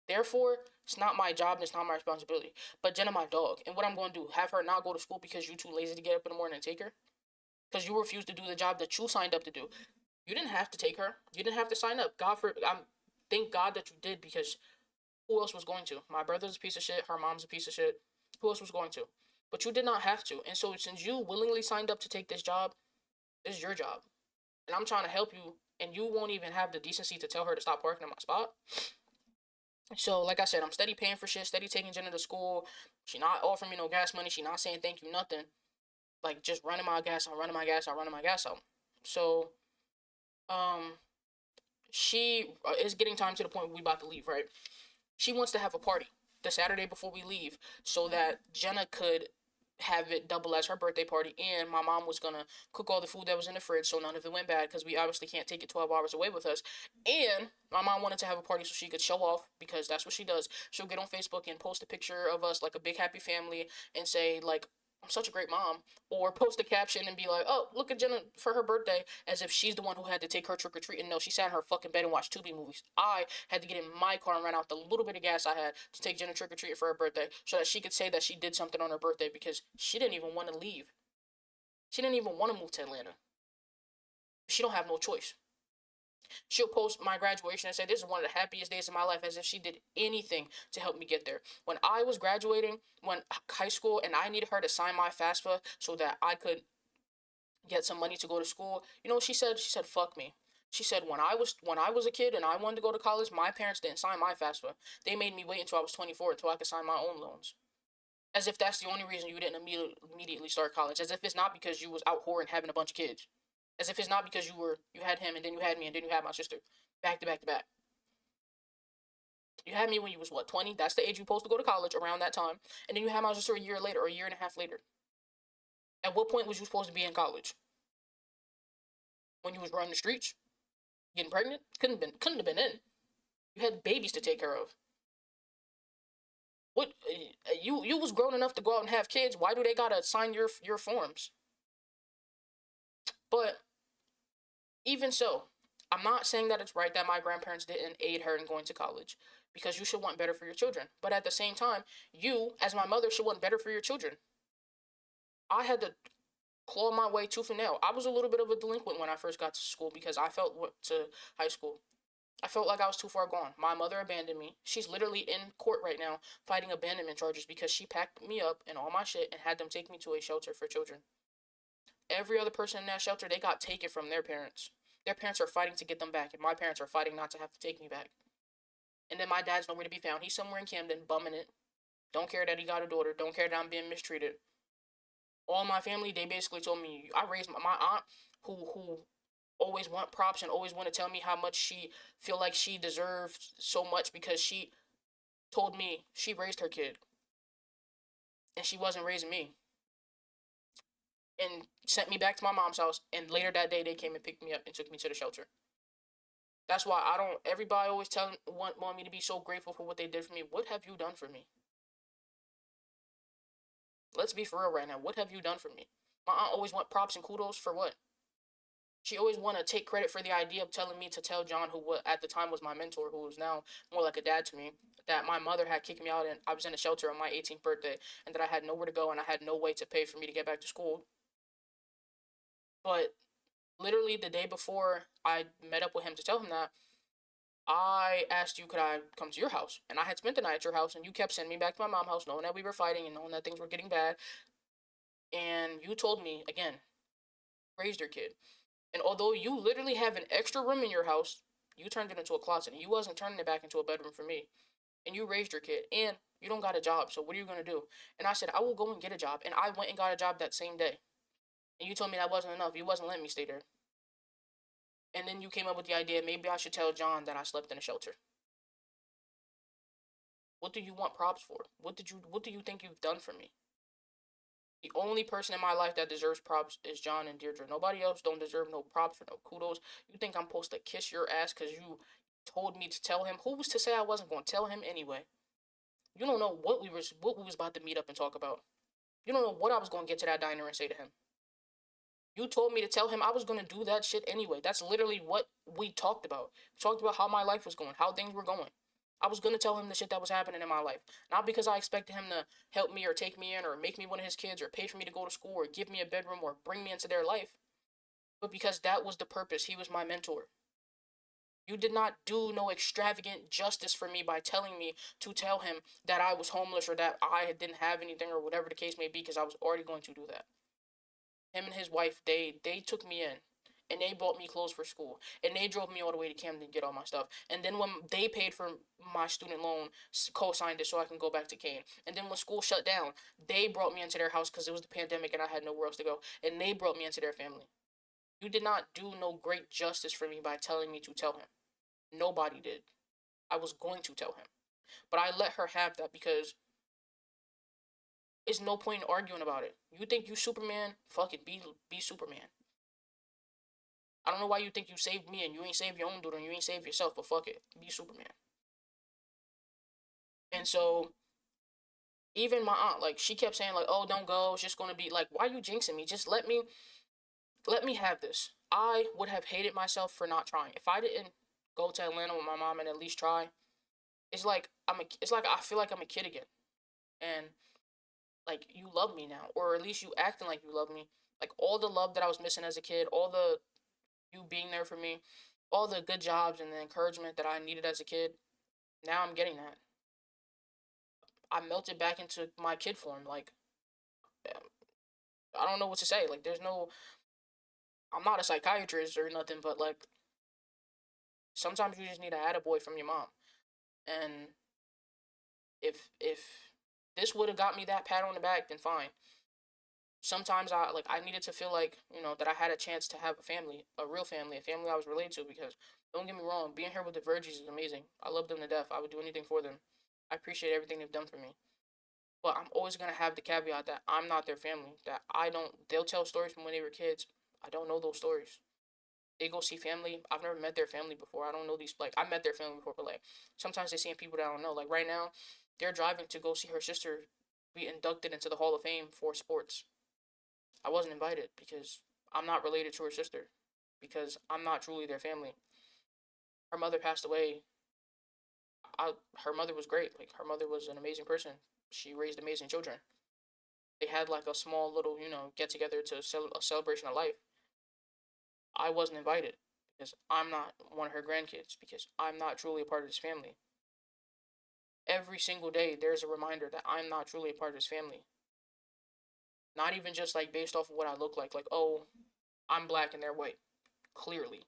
Therefore, it's not my job and it's not my responsibility. But Jenna, my dog, and what I'm going to do, have her not go to school because you too lazy to get up in the morning and take her? Because you refuse to do the job that you signed up to do. You didn't have to take her. You didn't have to sign up. Thank God that you did, because who else was going to? My brother's a piece of shit. Her mom's a piece of shit. Who else was going to? But you did not have to. And so since you willingly signed up to take this job, this is your job. And I'm trying to help you, and you won't even have the decency to tell her to stop parking in my spot. So, like I said, I'm steady paying for shit, steady taking Jenna to school. She not offering me no gas money. She not saying thank you, nothing. Like, just running my gas out, running my gas out, running my gas out. So, um, she is getting time to the point where we about to leave, right? She wants to have a party the Saturday before we leave so that Jenna could have it double as her birthday party, and my mom was gonna cook all the food that was in the fridge so none of it went bad, because we obviously can't take it 12 hours away with us. And my mom wanted to have a party so she could show off, because that's what she does. She'll get on Facebook and post a picture of us like a big happy family and say, like, I'm such a great mom, or post a caption and be like, oh, look at Jenna for her birthday, as if she's the one who had to take her trick or treat. And no, she sat in her fucking bed and watched Tubi movies. I had to get in my car and run out the little bit of gas I had to take Jenna trick or treat for her birthday, so that she could say that she did something on her birthday, because she didn't even want to leave. She didn't even want to move to Atlanta. She don't have no choice. She'll post my graduation and say, this is one of the happiest days of my life, as if she did anything to help me get there. When I was graduating, when high school, and I needed her to sign my FAFSA so that I could get some money to go to school, you know what she said? She said, fuck me. She said, when I was a kid and I wanted to go to college, my parents didn't sign my FAFSA. They made me wait until I was 24 until I could sign my own loans. As if that's the only reason you didn't immediately start college. As if it's not because you was out whoring having a bunch of kids. As if it's not because you had him and then you had me and then you had my sister. Back to back to back. You had me when you was what, 20? That's the age you supposed to go to college, around that time. And then you had my sister a year later, or a year and a half later. At what point was you supposed to be in college? When you was running the streets? Getting pregnant? Couldn't have been in. You had babies to take care of. What, you was grown enough to go out and have kids. Why do they gotta sign your forms? But even so, I'm not saying that it's right that my grandparents didn't aid her in going to college, because you should want better for your children. But at the same time, you, as my mother, should want better for your children. I had to claw my way tooth and nail. I was a little bit of a delinquent when I first got to school, because I felt to high school. I felt like I was too far gone. My mother abandoned me. She's literally in court right now fighting abandonment charges because she packed me up and all my shit and had them take me to a shelter for children. Every other person in that shelter, they got taken from their parents. Their parents are fighting to get them back, and my parents are fighting not to have to take me back. And then my dad's nowhere to be found. He's somewhere in Camden, bumming it. Don't care that he got a daughter. Don't care that I'm being mistreated. All my family, they basically told me, I raised my aunt, who always want props and always want to tell me how much she feel like she deserved so much, because she told me she raised her kid and she wasn't raising me, and sent me back to my mom's house. And later that day, they came and picked me up and took me to the shelter. That's why I don't. Everybody always want me to be so grateful for what they did for me. What have you done for me? Let's be for real right now. What have you done for me? My aunt always want props and kudos for what? She always want to take credit for the idea of telling me to tell John, who at the time was my mentor, who is now more like a dad to me, that my mother had kicked me out and I was in a shelter on my 18th birthday, and that I had nowhere to go and I had no way to pay for me to get back to school. But literally the day before I met up with him to tell him that, I asked you, could I come to your house? And I had spent the night at your house, and you kept sending me back to my mom's house, knowing that we were fighting and knowing that things were getting bad. And you told me, again, raised your kid. And although you literally have an extra room in your house, you turned it into a closet. And you wasn't turning it back into a bedroom for me. And you raised your kid. And you don't got a job. So what are you going to do? And I said, I will go and get a job. And I went and got a job that same day. And you told me that wasn't enough. You wasn't letting me stay there. And then you came up with the idea maybe I should tell John that I slept in a shelter. What do you want props for? What do you think you've done for me? The only person in my life that deserves props is John and Deirdre. Nobody else don't deserve no props or no kudos. You think I'm supposed to kiss your ass because you told me to tell him? Who was to say I wasn't going to tell him anyway? You don't know what we was about to meet up and talk about. You don't know what I was going to get to that diner and say to him. You told me to tell him I was going to do that shit anyway. That's literally what we talked about. We talked about how my life was going, how things were going. I was going to tell him the shit that was happening in my life. Not because I expected him to help me or take me in or make me one of his kids or pay for me to go to school or give me a bedroom or bring me into their life, but because that was the purpose. He was my mentor. You did not do no extravagant justice for me by telling me to tell him that I was homeless or that I didn't have anything or whatever the case may be, because I was already going to do that. Him and his wife, they took me in, and they bought me clothes for school, and they drove me all the way to Camden to get all my stuff. And then when they paid for my student loan, co-signed it so I can go back to Kane. And then when school shut down, they brought me into their house because it was the pandemic and I had nowhere else to go, and they brought me into their family. You did not do no great justice for me by telling me to tell him. Nobody did. I was going to tell him, but I let her have that because it's no point in arguing about it. You think you Superman? Fuck it, be Superman. I don't know why you think you saved me and you ain't saved your own daughter and you ain't saved yourself, but fuck it, be Superman. And so even my aunt, like, she kept saying like, "Oh, don't go. It's just gonna be like, why are you jinxing me? Just let me have this." I would have hated myself for not trying. If I didn't go to Atlanta with my mom and at least try, it's like I feel like I'm a kid again. And like, you love me now, or at least you acting like you love me. Like, all the love that I was missing as a kid, all the you being there for me, all the good jobs and the encouragement that I needed as a kid, now I'm getting that. I melted back into my kid form. Like, I don't know what to say. Like, there's no, I'm not a psychiatrist or nothing, but like, sometimes you just need a attaboy from your mom. And if this would have got me that pat on the back, then fine. Sometimes I needed to feel like, that I had a chance to have a family, a real family, a family I was related to. Because don't get me wrong, being here with the Virgies is amazing. I love them to death. I would do anything for them. I appreciate everything they've done for me. But I'm always gonna have the caveat that I'm not their family. That I don't. They'll tell stories from when they were kids. I don't know those stories. They go see family. I've never met their family before. I don't know these. Like, I met their family before, but like, sometimes they see people that I don't know. Like, right now, they're driving to go see her sister be inducted into the Hall of Fame for sports. I wasn't invited because I'm not related to her sister, because I'm not truly their family. Her mother passed away. Her mother was great. Like, her mother was an amazing person. She raised amazing children. They had like a small little, get together to a celebration of life. I wasn't invited because I'm not one of her grandkids, because I'm not truly a part of this family. Every single day, there's a reminder that I'm not truly a part of this family. Not even just like based off of what I look like, oh, I'm black and they're white. Clearly.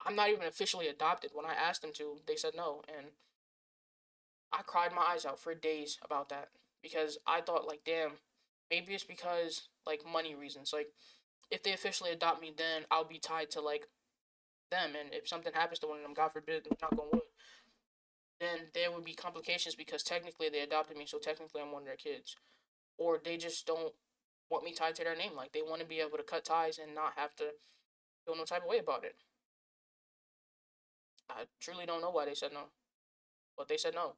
I'm not even officially adopted. When I asked them to, they said no. And I cried my eyes out for days about that, because I thought, like, damn, maybe it's because, like, money reasons. Like, if they officially adopt me, then I'll be tied to, like, them. And if something happens to one of them, God forbid, knock on wood, then there would be complications because technically they adopted me, so technically I'm one of their kids. Or they just don't want me tied to their name. Like, they want to be able to cut ties and not have to feel no type of way about it. I truly don't know why they said no, but they said no.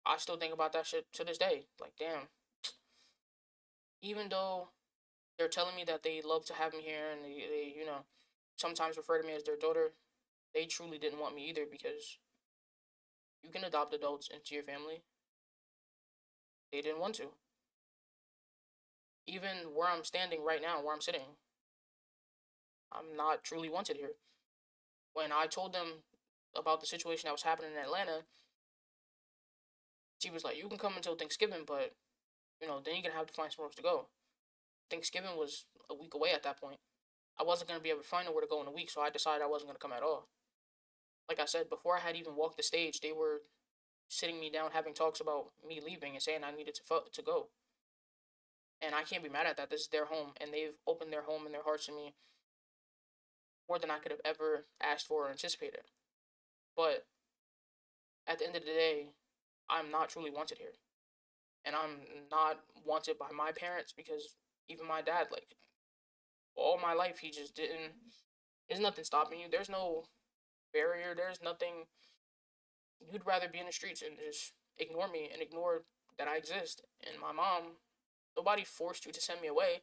I still think about that shit to this day. Like, damn, even though they're telling me that they love to have me here and they sometimes refer to me as their daughter, they truly didn't want me either, because you can adopt adults into your family. They didn't want to. Even where I'm standing right now, where I'm sitting, I'm not truly wanted here. When I told them about the situation that was happening in Atlanta, she was like, "You can come until Thanksgiving, but then you're gonna have to find somewhere else to go." Thanksgiving was a week away at that point. I wasn't gonna be able to find nowhere to go in a week, so I decided I wasn't gonna come at all. Like I said, before I had even walked the stage, they were sitting me down, having talks about me leaving and saying I needed to go. And I can't be mad at that. This is their home, and they've opened their home and their hearts to me more than I could have ever asked for or anticipated. But at the end of the day, I'm not truly wanted here. And I'm not wanted by my parents because even my dad, like, all my life, he just didn't. There's nothing stopping you. There's no barrier. There's nothing. You'd rather be in the streets and just ignore me and ignore that I exist. And my mom, nobody forced you to send me away.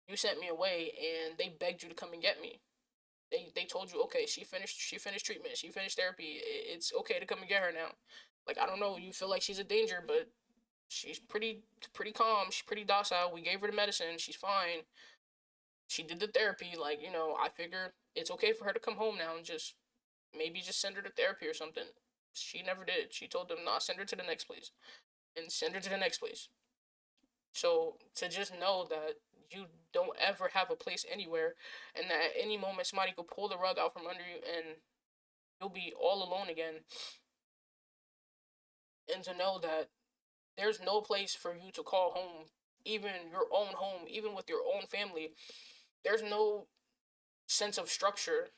You sent me away, and they begged you to come and get me. They told you, okay, she finished treatment, she finished therapy. It's okay to come and get her now. Like, I don't know, you feel like she's a danger, but she's pretty calm. She's pretty docile. We gave her the medicine. She's fine. She did the therapy. Like, I figure it's okay for her to come home now and just maybe just send her to therapy or something. She never did. She told them, nah, send her to the next place and send her to the next place. So to just know that you don't ever have a place anywhere, and that at any moment somebody could pull the rug out from under you and you'll be all alone again, and to know that there's no place for you to call home, even your own home, even with your own family. There's no sense of structure.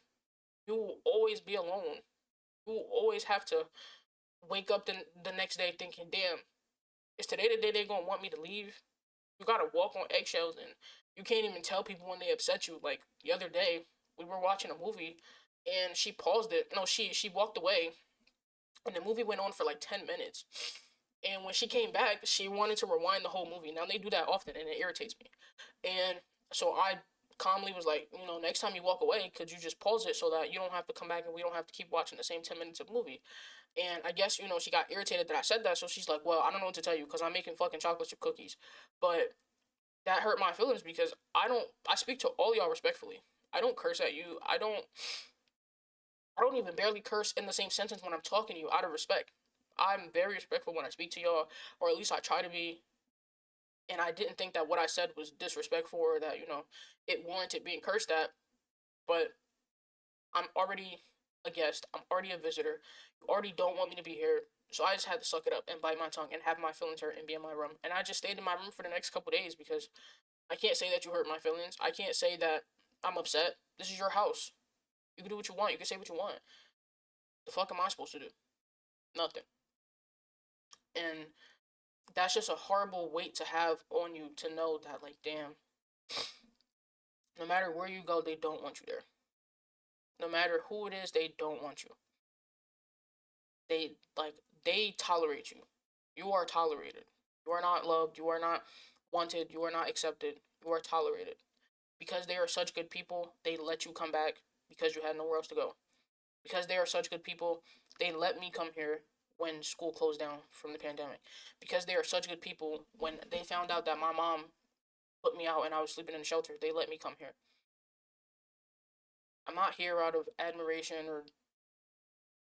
You will always be alone. You will always have to wake up the next day thinking, damn, is today the day they're gonna want me to leave? You gotta walk on eggshells, and you can't even tell people when they upset you. Like the other day, we were watching a movie, and she paused it. No, she walked away, and the movie went on for like 10 minutes. And when she came back, she wanted to rewind the whole movie. Now they do that often, and it irritates me. And so I calmly was like, next time you walk away, could you just pause it so that you don't have to come back and we don't have to keep watching the same 10 minutes of movie? And I guess, she got irritated that I said that, so she's like, well, I don't know what to tell you because I'm making fucking chocolate chip cookies. But that hurt my feelings because I speak to all y'all respectfully. I don't curse at you. I don't even barely curse in the same sentence when I'm talking to you out of respect. I'm very respectful when I speak to y'all, or at least I try to be. And I didn't think that what I said was disrespectful or that, it warranted being cursed at. But I'm already a guest. I'm already a visitor. You already don't want me to be here. So I just had to suck it up and bite my tongue and have my feelings hurt and be in my room. And I just stayed in my room for the next couple days because I can't say that you hurt my feelings. I can't say that I'm upset. This is your house. You can do what you want. You can say what you want. The fuck am I supposed to do? Nothing. And that's just a horrible weight to have on you to know that, like, damn, no matter where you go, they don't want you there. No matter who it is, they don't want you. They, like, they tolerate you. You are tolerated. You are not loved. You are not wanted. You are not accepted. You are tolerated. Because they are such good people, they let you come back because you had nowhere else to go. Because they are such good people, they let me come here when school closed down from the pandemic. Because they are such good people, when they found out that my mom put me out and I was sleeping in a shelter, they let me come here. I'm not here out of admiration or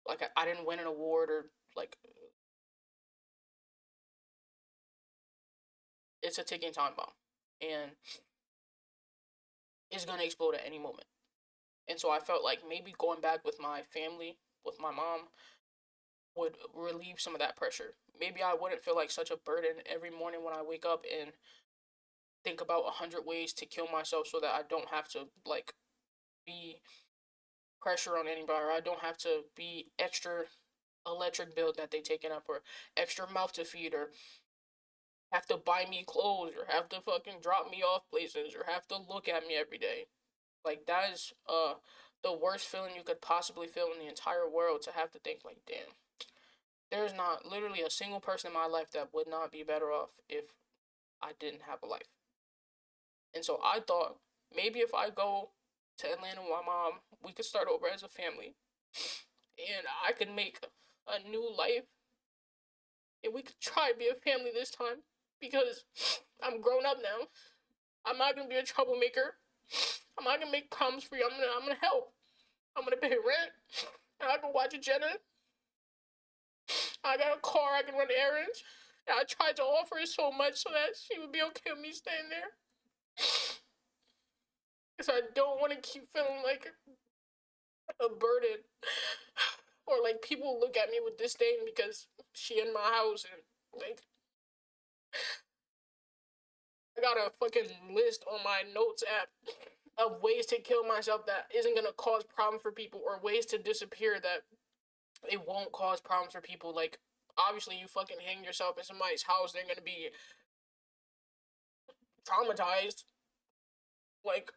like I didn't win an award or like it's a ticking time bomb and it's gonna explode at any moment. And so I felt like maybe going back with my family, with my mom, would relieve some of that pressure. Maybe I wouldn't feel like such a burden every morning when I wake up and think about 100 ways to kill myself so that I don't have to like be pressure on anybody or I don't have to be extra electric bill that they taken up or extra mouth to feed or have to buy me clothes or have to fucking drop me off places or have to look at me every day. Like that is the worst feeling you could possibly feel in the entire world to have to think like, damn, there's not literally a single person in my life that would not be better off if I didn't have a life. And so I thought maybe if I go to Atlanta with my mom, we could start over as a family and I could make a new life and we could try to be a family this time because I'm grown up now. I'm not gonna be a troublemaker. I'm not gonna make problems for you. I'm gonna help. I'm gonna pay rent. And I can watch Jenna. I got a car. I can run errands. And I tried to offer her so much so that she would be okay with me staying there. Because I don't want to keep feeling like a burden. Or like people look at me with disdain because she in my house and like I got a fucking list on my notes app of ways to kill myself that isn't gonna cause problems for people or ways to disappear that it won't cause problems for people. Like obviously you fucking hang yourself in somebody's house, they're gonna be traumatized. Like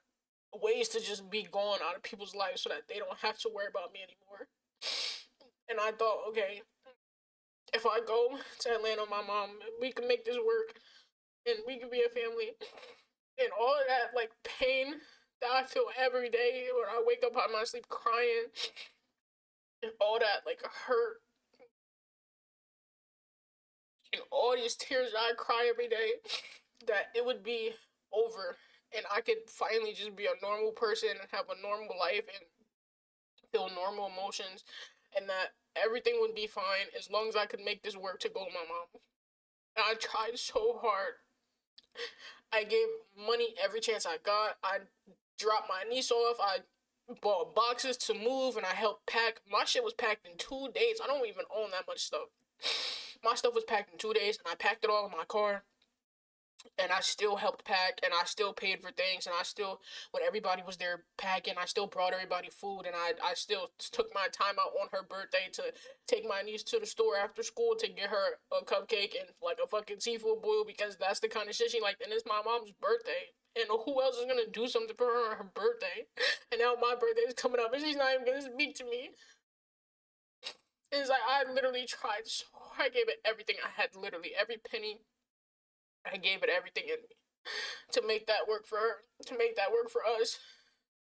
ways to just be gone out of people's lives so that they don't have to worry about me anymore. And I thought, okay, if I go to Atlanta with my mom, we can make this work and we can be a family. And all of that like pain that I feel every day when I wake up out of my sleep crying and all that like hurt and all these tears that I cry every day, that it would be over and I could finally just be a normal person and have a normal life and feel normal emotions and that everything would be fine as long as I could make this work to go with my mom. And I tried so hard. I gave money every chance I got. I dropped my niece off. I bought boxes to move and I helped pack. My shit was packed in 2 days. I don't even own that much stuff. My stuff was packed in 2 days and I packed it all in my car. And I still helped pack and I still paid for things and I still when everybody was there packing I still brought everybody food and I still took my time out on her birthday to take my niece to the store after school to get her a cupcake and like a fucking seafood boil because that's the kind of shit she liked and it's my mom's birthday and who else is gonna do something for her on her birthday and now my birthday is coming up and she's not even gonna speak to me. It's like I literally tried so I gave it everything I had, literally every penny. I gave it everything in me to make that work for her, to make that work for us.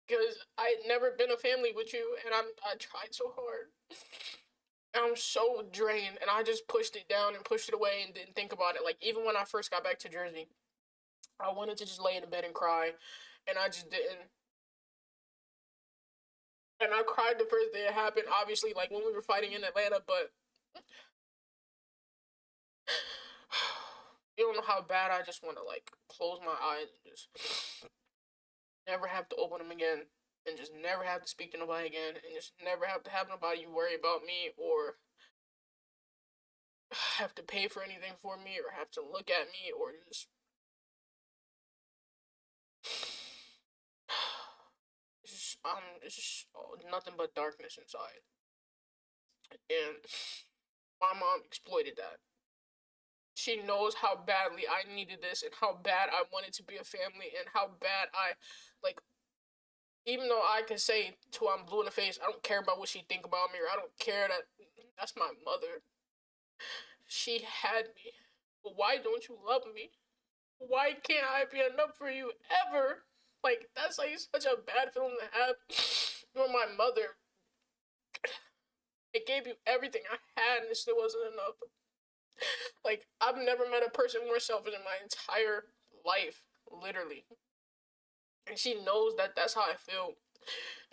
Because I had never been a family with you, and I tried so hard. And I'm so drained, and I just pushed it down and pushed it away and didn't think about it. Like even when I first got back to Jersey, I wanted to just lay in the bed and cry, and I just didn't. And I cried the first day it happened. Obviously, like when we were fighting in Atlanta, but you don't know how bad I just want to like close my eyes and just never have to open them again and just never have to speak to nobody again and just never have to have nobody worry about me or have to pay for anything for me or have to look at me or just it's just nothing but darkness inside. And my mom exploited that. She knows how badly I needed this and how bad I wanted to be a family and how bad I like even though I can say to I'm blue in the face, I don't care about what she think about me or I don't care that that's my mother. She had me. But why don't you love me? Why can't I be enough for you ever? Like that's like such a bad feeling to have. You're my mother. I gave you everything I had and it still wasn't enough. Like I've never met a person more selfish in my entire life, literally. And she knows that that's how I feel.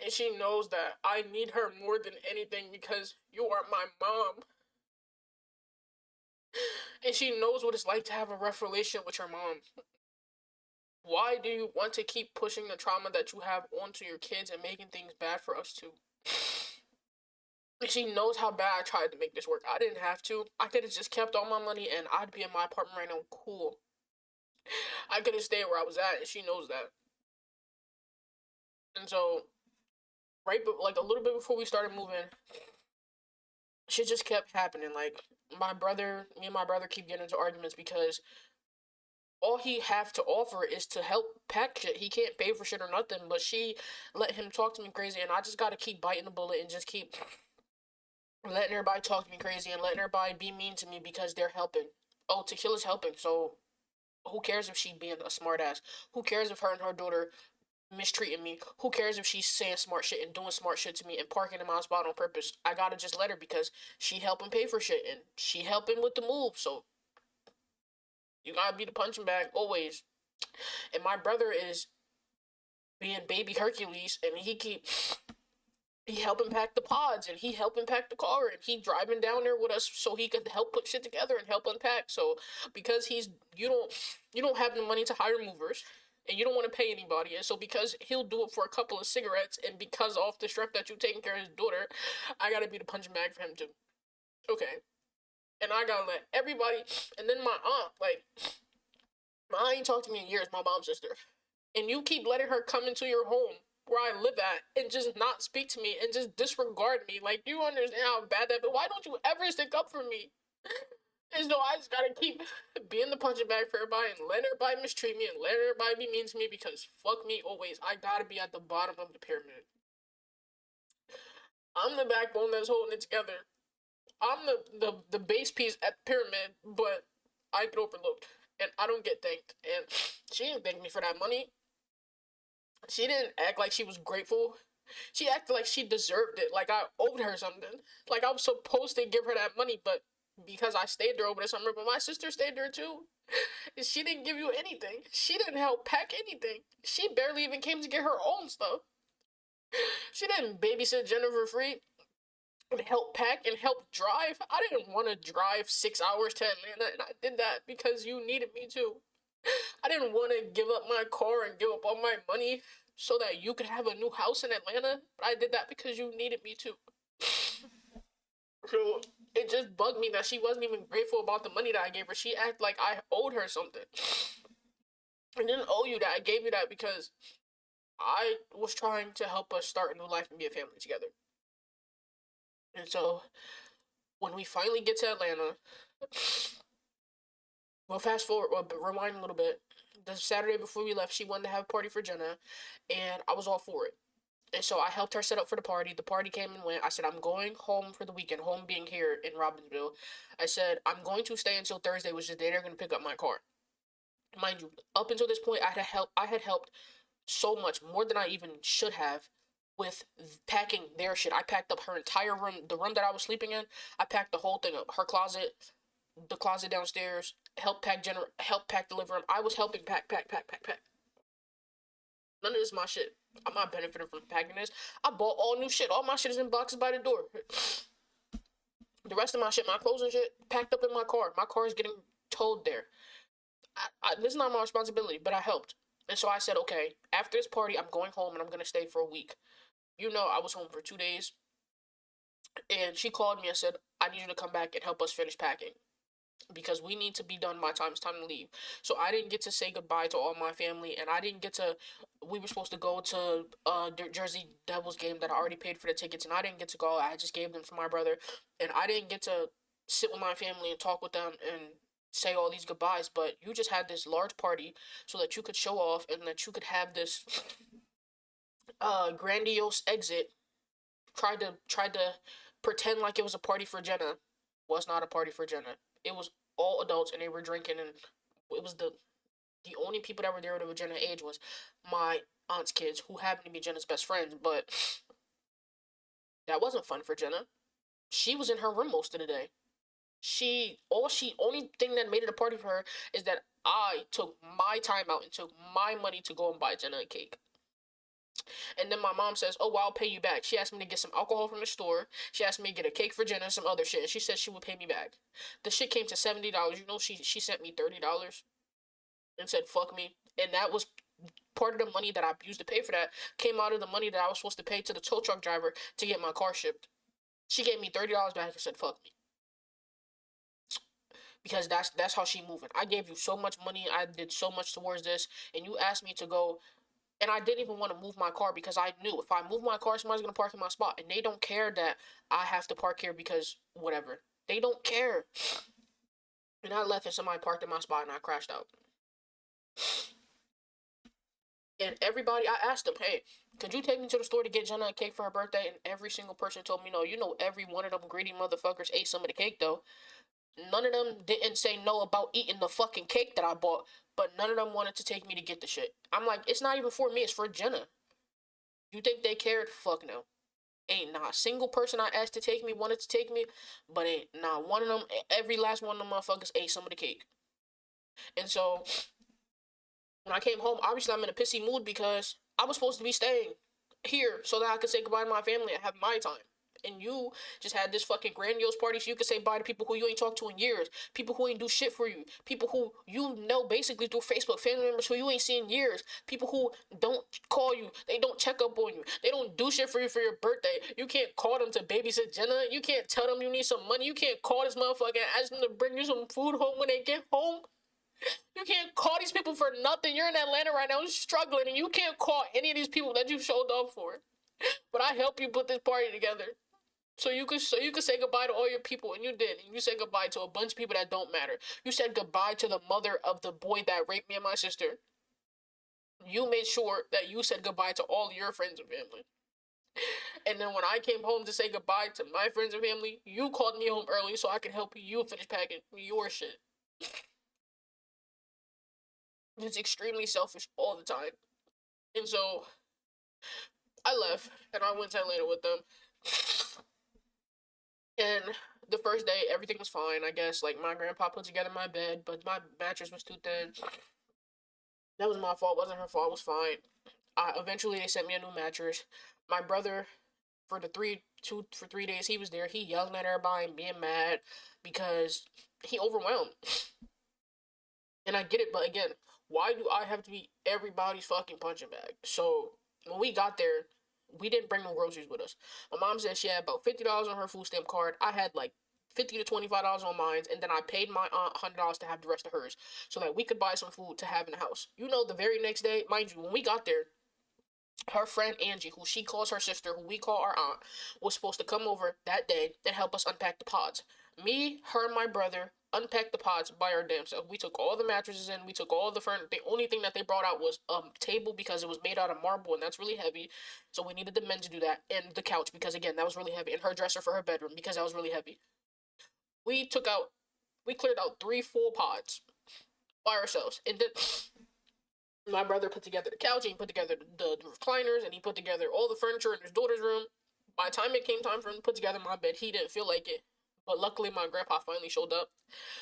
And she knows that I need her more than anything because you are my mom. And she knows what it's like to have a rough relationship with your mom. Why do you want to keep pushing the trauma that you have onto your kids and making things bad for us too? And she knows how bad I tried to make this work. I didn't have to. I could have just kept all my money and I'd be in my apartment right now, cool. I could have stayed where I was at, and she knows that. And so, right, but like a little bit before we started moving, shit just kept happening. Like me and my brother keep getting into arguments because all he have to offer is to help pack shit. He can't pay for shit or nothing. But she let him talk to me crazy, and I just gotta keep biting the bullet and just keep letting everybody talk to me crazy and letting everybody be mean to me because they're helping. Oh, Tequila's helping, so who cares if she being a smartass? Who cares if her and her daughter mistreating me? Who cares if she's saying smart shit and doing smart shit to me and parking in my spot on purpose? I gotta just let her because she helping pay for shit and she helping with the move. So you gotta be the punching bag always. And my brother is being baby Hercules, and he helping pack the pods and he helping pack the car and he driving down there with us so he could help put shit together and help unpack. So because you don't have the money to hire movers, and you don't want to pay anybody. And so because he'll do it for a couple of cigarettes, and because off the strength that you're taking care of his daughter, I gotta be the punching bag for him too. Okay. And I gotta let everybody, and then my aunt, like, my aunt ain't talked to me in years, my mom's sister. And you keep letting her come into your home where I live at and just not speak to me and just disregard me. Like, you understand how bad that, but why don't you ever stick up for me? And so I just gotta keep being the punching bag for everybody and letting everybody mistreat me and letting everybody be mean to me because fuck me always. I gotta be at the bottom of the pyramid. I'm the backbone that's holding it together. I'm the base piece at the pyramid, but I get overlooked and I don't get thanked. And she didn't thank me for that money. She didn't act like she was grateful. She acted like she deserved it, like I owed her something. Like I was supposed to give her that money, but because I stayed there over the summer, but my sister stayed there too. She didn't give you anything. She didn't help pack anything. She barely even came to get her own stuff. She didn't babysit Jennifer free and help pack and help drive. I didn't want to drive 6 hours to Atlanta, and I did that because you needed me to. I didn't want to give up my car and give up all my money so that you could have a new house in Atlanta, but I did that because you needed me to. So it just bugged me that she wasn't even grateful about the money that I gave her. She acted like I owed her something. I didn't owe you that. I gave you that because I was trying to help us start a new life and be a family together. And so when we finally get to Atlanta, well, fast forward, well, rewind a little bit. The Saturday before we left, she wanted to have a party for Jenna, and I was all for it. And so I helped her set up for the party. The party came and went. I said, I'm going home for the weekend, home being here in Robbinsville. I said, I'm going to stay until Thursday, which is the day they're going to pick up my car. Mind you, up until this point, I had helped so much, more than I even should have, with packing their shit. I packed up her entire room, the room that I was sleeping in. I packed the whole thing up. Her closet, the closet downstairs, help pack the living room. I was helping pack. None of this is my shit. I'm not benefiting from packing this. I bought all new shit. All my shit is in boxes by the door. The rest of my shit, my clothes and shit, packed up in my car. My car is getting towed there. This is not my responsibility, but I helped. And so I said, okay, after this party, I'm going home and I'm going to stay for a week. You know, I was home for 2 days. And she called me and said, I need you to come back and help us finish packing, because we need to be done by time it's time to leave. So I didn't get to say goodbye to all my family, and I didn't get to. We were supposed to go to Jersey Devils game that I already paid for the tickets, and I didn't get to go. I just gave them to my brother, and I didn't get to sit with my family and talk with them and say all these goodbyes. But you just had this large party so that you could show off and that you could have this grandiose exit. Tried to pretend like it was a party for Jenna. Was not a party for Jenna. It was all adults and they were drinking, and it was the only people that were there that were Jenna's age was my aunt's kids, who happened to be Jenna's best friends. But that wasn't fun for Jenna. She was in her room most of the day. Only thing that made it a party for her is that I took my time out and took my money to go and buy Jenna a cake. And then my mom says, "Oh, well, I'll pay you back." She asked me to get some alcohol from the store. She asked me to get a cake for Jenna and some other shit. And she said she would pay me back. The shit came to $70. You know, she sent me $30 and said, "Fuck me." And that was part of the money that I used to pay for that. Came out of the money that I was supposed to pay to the tow truck driver to get my car shipped. She gave me $30 back and said, "Fuck me." Because that's how she moving. I gave you so much money. I did so much towards this, and you asked me to go. And I didn't even want to move my car because I knew if I move my car, somebody's gonna park in my spot, and they don't care that I have to park here because whatever. They don't care. And I left and somebody parked in my spot and I crashed out. And everybody, I asked them, "Hey, could you take me to the store to get Jenna a cake for her birthday?" And every single person told me no. You know, every one of them greedy motherfuckers ate some of the cake though. None of them didn't say no about eating the fucking cake that I bought, but none of them wanted to take me to get the shit. I'm like, it's not even for me, it's for Jenna. You think they cared? Fuck no. Ain't not a single person I asked to take me wanted to take me, but ain't not one of them, every last one of them motherfuckers ate some of the cake. And so, when I came home, obviously I'm in a pissy mood because I was supposed to be staying here so that I could say goodbye to my family and have my time. And you just had this fucking grandiose party so you could say bye to people who you ain't talked to in years, people who ain't do shit for you, people who you know basically through Facebook, family members who you ain't seen in years, people who don't call you, they don't check up on you, they don't do shit for you for your birthday. You can't call them to babysit Jenna. You can't tell them you need some money. You can't call this motherfucker and ask them to bring you some food home when they get home. You can't call these people for nothing. You're in Atlanta right now struggling, and you can't call any of these people that you showed up for. But I helped you put this party together. So you could say goodbye to all your people, and you did. And you said goodbye to a bunch of people that don't matter. You said goodbye to the mother of the boy that raped me and my sister. You made sure that you said goodbye to all your friends and family. And then when I came home to say goodbye to my friends and family, you called me home early so I could help you finish packing your shit. It's extremely selfish all the time. And so I left and I went to Atlanta with them. And the first day, everything was fine, I guess. Like, my grandpa put together my bed, but my mattress was too thin. That was my fault. It wasn't her fault. It was fine. Eventually, they sent me a new mattress. My brother, for 3 days he was there, he yelling at everybody and being mad because he overwhelmed. And I get it, but again, why do I have to be everybody's fucking punching bag? So when we got there, we didn't bring no groceries with us. My mom said she had about $50 on her food stamp card. I had like $50 to $25 on mine, and then I paid my aunt $100 to have the rest of hers, so that we could buy some food to have in the house. You know, the very next day, mind you, when we got there, her friend Angie, who she calls her sister, who we call our aunt, was supposed to come over that day and help us unpack the pods. Me, her, and my brother unpacked the pods by our damn self. We took all the mattresses in, we took all the furniture. The only thing that they brought out was a table because it was made out of marble and that's really heavy. So we needed the men to do that, and the couch because again that was really heavy, and her dresser for her bedroom because that was really heavy. We cleared out three full pods by ourselves, and then my brother put together the couch, and he put together the recliners, and he put together all the furniture in his daughter's room. By the time it came time for him to put together my bed, he didn't feel like it. But luckily, my grandpa finally showed up.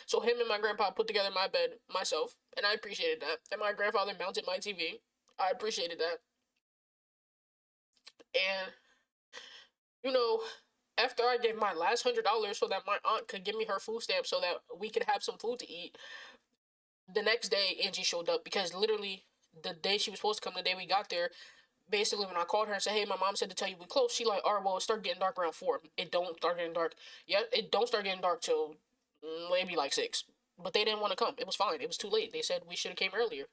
So him and my grandpa put together my bed myself, and I appreciated that. And my grandfather mounted my TV. I appreciated that. And, you know, after I gave my last $100 so that my aunt could give me her food stamp so that we could have some food to eat, the next day Angie showed up because literally the day she was supposed to come, the day we got there, basically when I called her and said, "Hey, my mom said to tell you we close," she like, "All right, well, it start getting dark around 4. It don't start getting dark. Yeah, it don't start getting dark till maybe like 6." But they didn't want to come. It was fine. It was too late. They said we should have came earlier.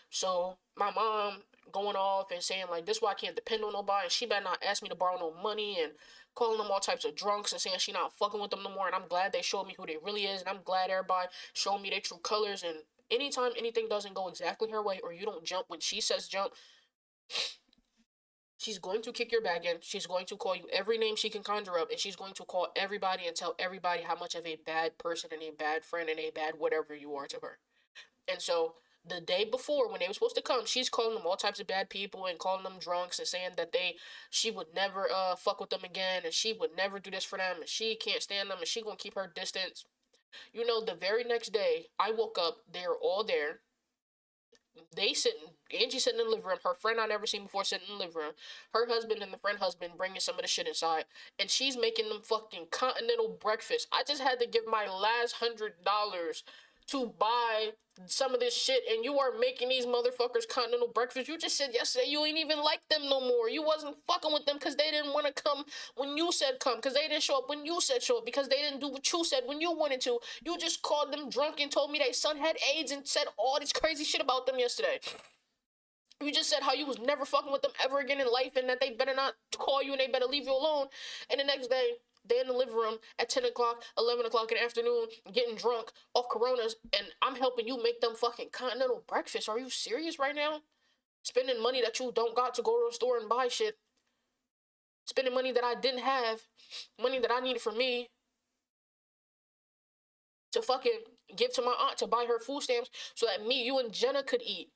So my mom going off and saying like, "This is why I can't depend on nobody. And she better not ask me to borrow no money," and calling them all types of drunks and saying she not fucking with them no more. And I'm glad they showed me who they really is, and I'm glad everybody showed me their true colors. And anytime anything doesn't go exactly her way or you don't jump when she says jump, she's going to kick your back in. She's going to call you every name she can conjure up, and she's going to call everybody and tell everybody how much of a bad person and a bad friend and a bad whatever you are to her. And so the day before, when they were supposed to come, she's calling them all types of bad people and calling them drunks and saying that she would never fuck with them again, and she would never do this for them, and she can't stand them, and she gonna keep her distance. You know, the very next day, I woke up, they're all there. They sitting, Angie sitting in the living room, her friend I never seen before sitting in the living room, her husband and the friend husband bringing some of the shit inside, and she's making them fucking continental breakfast. I just had to give my last $100 to buy some of this shit, and you are making these motherfuckers continental breakfast. You just said yesterday you ain't even like them no more. You wasn't fucking with them because they didn't want to come when you said come, because they didn't show up when you said show up, because they didn't do what you said when you wanted to. You just called them drunk and told me their son had AIDS and said all this crazy shit about them yesterday. You just said how you was never fucking with them ever again in life, and that they better not call you and they better leave you alone. And the next day, they in the living room at 10 o'clock, 11 o'clock in the afternoon, getting drunk off Coronas, and I'm helping you make them fucking continental breakfast. Are you serious right now? Spending money that you don't got to go to the store and buy shit. Spending money that I didn't have. Money that I needed for me. To fucking give to my aunt to buy her food stamps so that me, you, and Jenna could eat.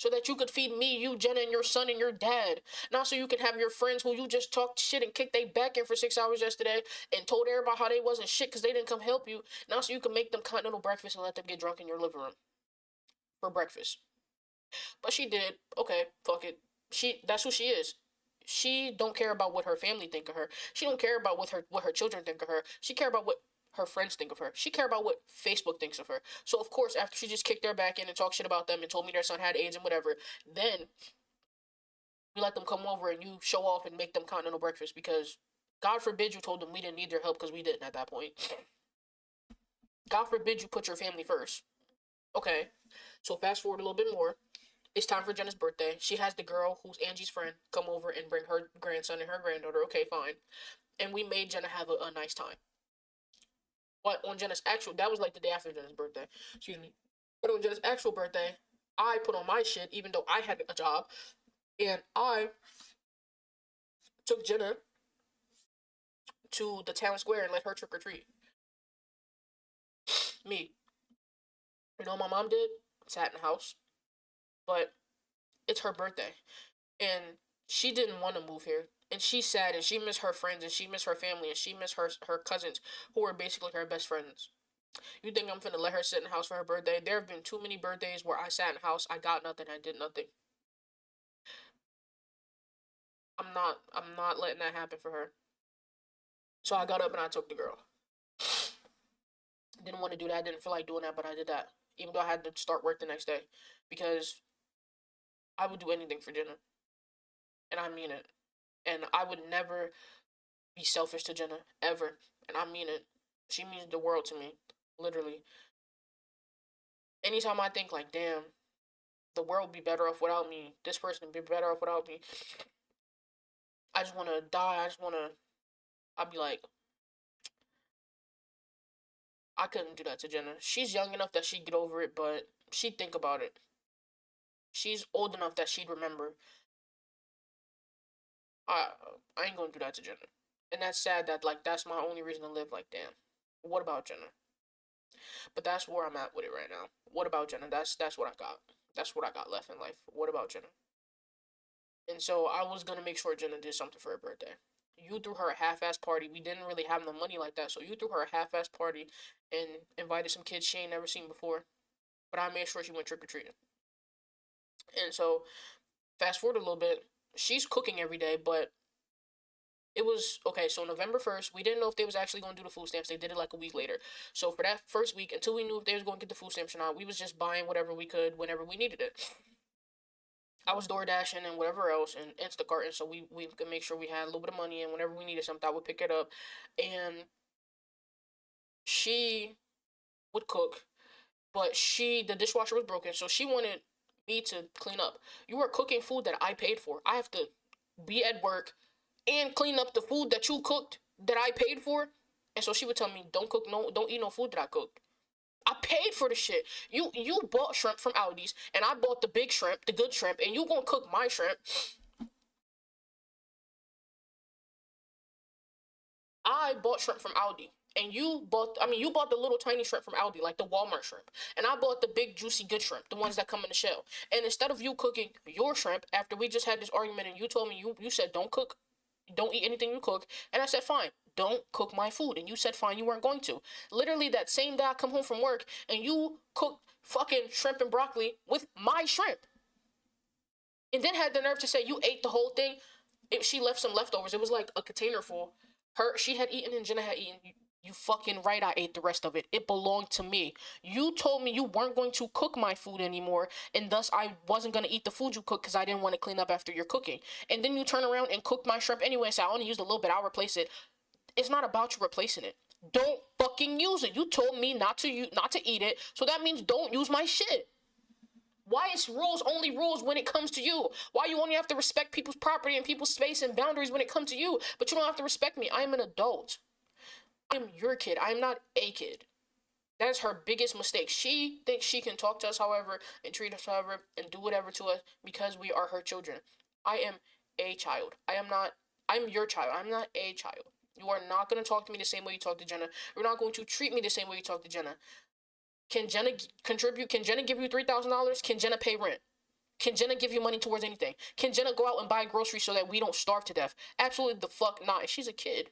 So that you could feed me, you, Jenna, and your son and your dad. Now so you can have your friends who you just talked shit and kicked they back in for 6 hours yesterday and told everybody how they wasn't shit because they didn't come help you. Now so you can make them continental breakfast and let them get drunk in your living room for breakfast. But she did. Okay, fuck it. That's who she is. she don't care about what her family think of her. She don't care about what her children think of her. She care about what her friends think of her. She care about what Facebook thinks of her. So of course, after she just kicked their back in and talked shit about them and told me their son had AIDS and whatever, then you let them come over and you show off and make them continental breakfast because God forbid you told them we didn't need their help because we didn't at that point. God forbid you put your family first. Okay, so fast forward a little bit more. It's time for Jenna's birthday. She has the girl who's Angie's friend come over and bring her grandson and her granddaughter. Okay, fine. And we made Jenna have a nice time. But on Jenna's actual, that was like the day after Jenna's birthday. Excuse me. But on Jenna's actual birthday, I put on my shit, even though I had a job, and I took Jenna to the town square and let her trick or treat. Me. You know what my mom did? Sat in the house. But it's her birthday. And she didn't want to move here. And she's sad and she missed her friends and she missed her family and she missed her cousins who are basically her best friends. You think I'm finna let her sit in the house for her birthday? There have been too many birthdays where I sat in the house, I got nothing, I did nothing. I'm not letting that happen for her. So I got up and I took the girl. Didn't want to do that, didn't feel like doing that, but I did that. Even though I had to start work the next day. Because I would do anything for Jenna. And I mean it. And I would never be selfish to Jenna, ever. And I mean it. She means the world to me. Literally. Anytime I think like, damn, the world would be better off without me. This person would be better off without me. I just want to die. I'd be like, I couldn't do that to Jenna. She's young enough that she'd get over it, but she'd think about it. She's old enough that she'd remember. I I ain't gonna do that to Jenna. And that's sad that like that's my only reason to live. Like, damn. What about Jenna? But that's where I'm at with it right now. What about Jenna? That's what I got. That's what I got left in life. What about Jenna? And so I was gonna make sure Jenna did something for her birthday. You threw her a half-ass party. We didn't really have no money like that, so you threw her a half-ass party and invited some kids she ain't never seen before. But I made sure she went trick or treating. And so fast forward a little bit, she's cooking every day, but it was okay. So November 1st, we didn't know if they was actually going to do the food stamps. They did it like a week later. So for that first week, until we knew if they was going to get the food stamps or not, we was just buying whatever we could whenever we needed it. I was door dashing and whatever else and Instacart, and so we could make sure we had a little bit of money, and whenever we needed something, I would pick it up. And she would cook, but the dishwasher was broken, so she wanted me to clean up. You are cooking food that I paid for. I have to be at work and clean up the food that you cooked that I paid for. And so she would tell me, don't eat no food that I cooked. I paid for the shit. You bought shrimp from Aldi's, and I bought the big shrimp, the good shrimp, and you gonna cook my shrimp. I bought shrimp from Aldi. And you bought the little tiny shrimp from Aldi, like the Walmart shrimp. And I bought the big, juicy, good shrimp, the ones that come in the shell. And instead of you cooking your shrimp, after we just had this argument and you told me, you said, don't eat anything you cook. And I said, fine, don't cook my food. And you said, fine, you weren't going to. Literally, that same day I come home from work and you cooked fucking shrimp and broccoli with my shrimp. And then had the nerve to say you ate the whole thing. She left some leftovers. It was like a container full. She had eaten and Jenna had eaten. You fucking right, I ate the rest of it. It belonged to me. You told me you weren't going to cook my food anymore, and thus I wasn't going to eat the food you cooked because I didn't want to clean up after your cooking. And then you turn around and cook my shrimp anyway and say, I only used a little bit, I'll replace it. It's not about you replacing it. Don't fucking use it. You told me not to eat it, so that means don't use my shit. Why is rules only rules when it comes to you? Why you only have to respect people's property and people's space and boundaries when it comes to you, but you don't have to respect me? I am an adult. I am your kid. I am not a kid. That is her biggest mistake. She thinks she can talk to us however and treat us however and do whatever to us because we are her children. I am a child. I'm your child. I'm not a child. You are not going to talk to me the same way you talk to Jenna. You're not going to treat me the same way you talk to Jenna. Can Jenna contribute? Can Jenna give you $3,000? Can Jenna pay rent? Can Jenna give you money towards anything? Can Jenna go out and buy groceries so that we don't starve to death? Absolutely the fuck not. And she's a kid.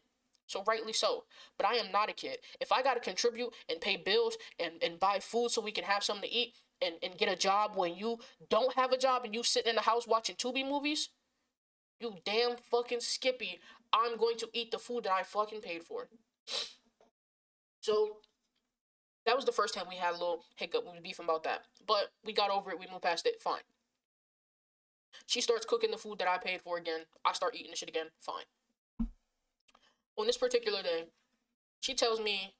So rightly so. But I am not a kid. If I gotta contribute and pay bills and buy food so we can have something to eat and get a job when you don't have a job and you sit in the house watching Tubi movies, You damn fucking Skippy. I'm going to eat the food that I fucking paid for. So that was the first time we had a little hiccup. We was beefing about that. But we got over it. We moved past it. Fine. She starts cooking the food that I paid for again. I start eating the shit again. Fine. On this particular day, she tells me,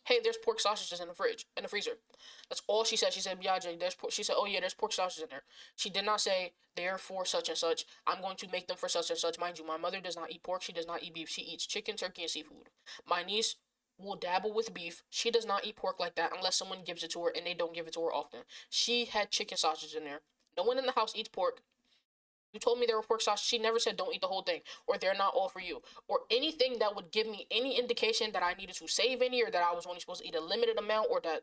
hey, there's pork sausages in the fridge, in the freezer. That's all she said. She said, Biaje, there's pork. She said, oh yeah, there's pork sausages in there. She did not say, they're for such and such. I'm going to make them for such and such. Mind you, my mother does not eat pork. She does not eat beef. She eats chicken, turkey, and seafood. My niece will dabble with beef. She does not eat pork like that unless someone gives it to her, and they don't give it to her often. She had chicken sausages in there. No one in the house eats pork. You told me there were pork sausages. She never said don't eat the whole thing, or they're not all for you, or anything that would give me any indication that I needed to save any, or that I was only supposed to eat a limited amount, or that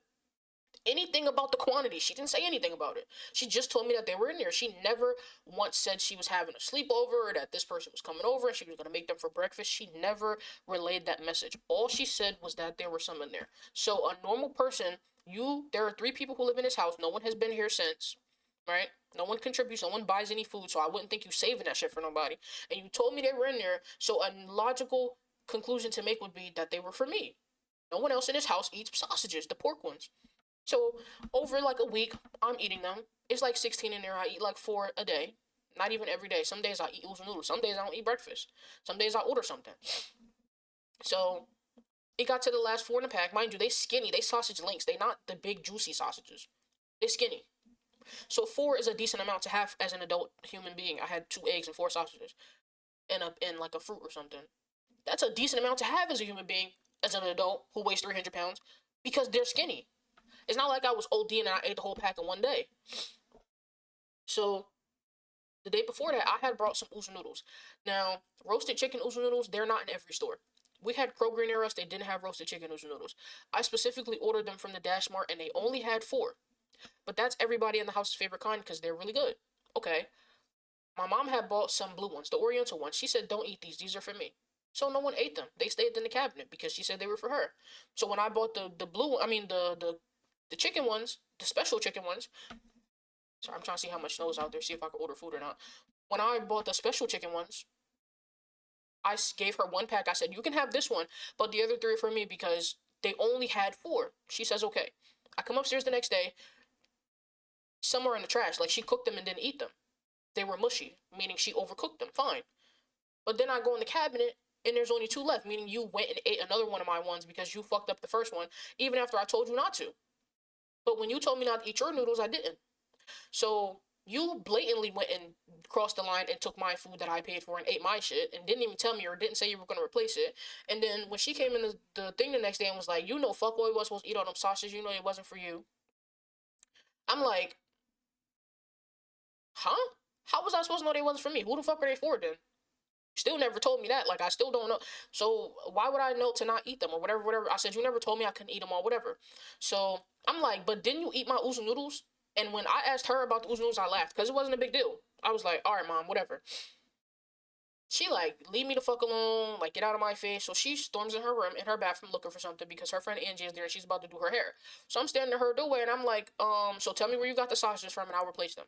anything about the quantity. She didn't say anything about it. She just told me that they were in there. She never once said she was having a sleepover, or that this person was coming over and she was going to make them for breakfast. She never relayed that message. All she said was that there were some in there. So a normal person, there are 3 people who live in this house. No one has been here since, right? No one contributes, no one buys any food, so I wouldn't think you saving that shit for nobody. And you told me they were in there, so a logical conclusion to make would be that they were for me. No one else in this house eats sausages, the pork ones. So over like a week, I'm eating them. It's like 16 in there. I eat like 4 a day. Not even every day. Some days I eat oodles and noodles. Some days I don't eat breakfast. Some days I order something. So it got to the last 4 in the pack. Mind you, they skinny. They sausage links. They not the big juicy sausages. They skinny. So 4 is a decent amount to have as an adult human being. I had 2 eggs and 4 sausages, and like a fruit or something. That's a decent amount to have as a human being, as an adult who weighs 300 pounds, because they're skinny. It's not like I was OD and I ate the whole pack in one day. So the day before that, I had brought some oodles noodles. Now, roasted chicken oodles noodles, they're not in every store. We had Kroger near us. They didn't have roasted chicken oodles noodles. I specifically ordered them from the Dash Mart, and they only had 4. But that's everybody in the house's favorite kind because they're really good. Okay. My mom had bought some blue ones, the Oriental ones. She said, don't eat these. These are for me. So no one ate them. They stayed in the cabinet because she said they were for her. So when I bought the blue, I mean the chicken ones, the special chicken ones. Sorry, I'm trying to see how much snow is out there, see if I can order food or not. When I bought the special chicken ones, I gave her 1 pack. I said, you can have this one, but the other 3 are for me because they only had 4. She says, okay. I come upstairs the next day. Some are in the trash. Like, she cooked them and didn't eat them. They were mushy, meaning she overcooked them. Fine. But then I go in the cabinet and there's only 2 left, meaning you went and ate another one of my ones because you fucked up the first one, even after I told you not to. But when you told me not to eat your noodles, I didn't. So you blatantly went and crossed the line and took my food that I paid for and ate my shit and didn't even tell me or didn't say you were going to replace it. And then when she came in the thing the next day and was like, you know, fuck boy was supposed to eat all them sausages, you know it wasn't for you. I'm like, huh? How was I supposed to know they wasn't for me? Who the fuck are they for then? Still never told me that. Like, I still don't know. So why would I know to not eat them or whatever? I said, you never told me I couldn't eat them or whatever. So I'm like, but didn't you eat my oodles noodles? And when I asked her about the oodles noodles, I laughed because it wasn't a big deal. I was like, all right, mom, whatever. She like, leave me the fuck alone, like, get out of my face. So she storms in her room, in her bathroom, looking for something because her friend Angie is there and she's about to do her hair. So I'm standing in her doorway and I'm like, so tell me where you got the sausages from and I'll replace them.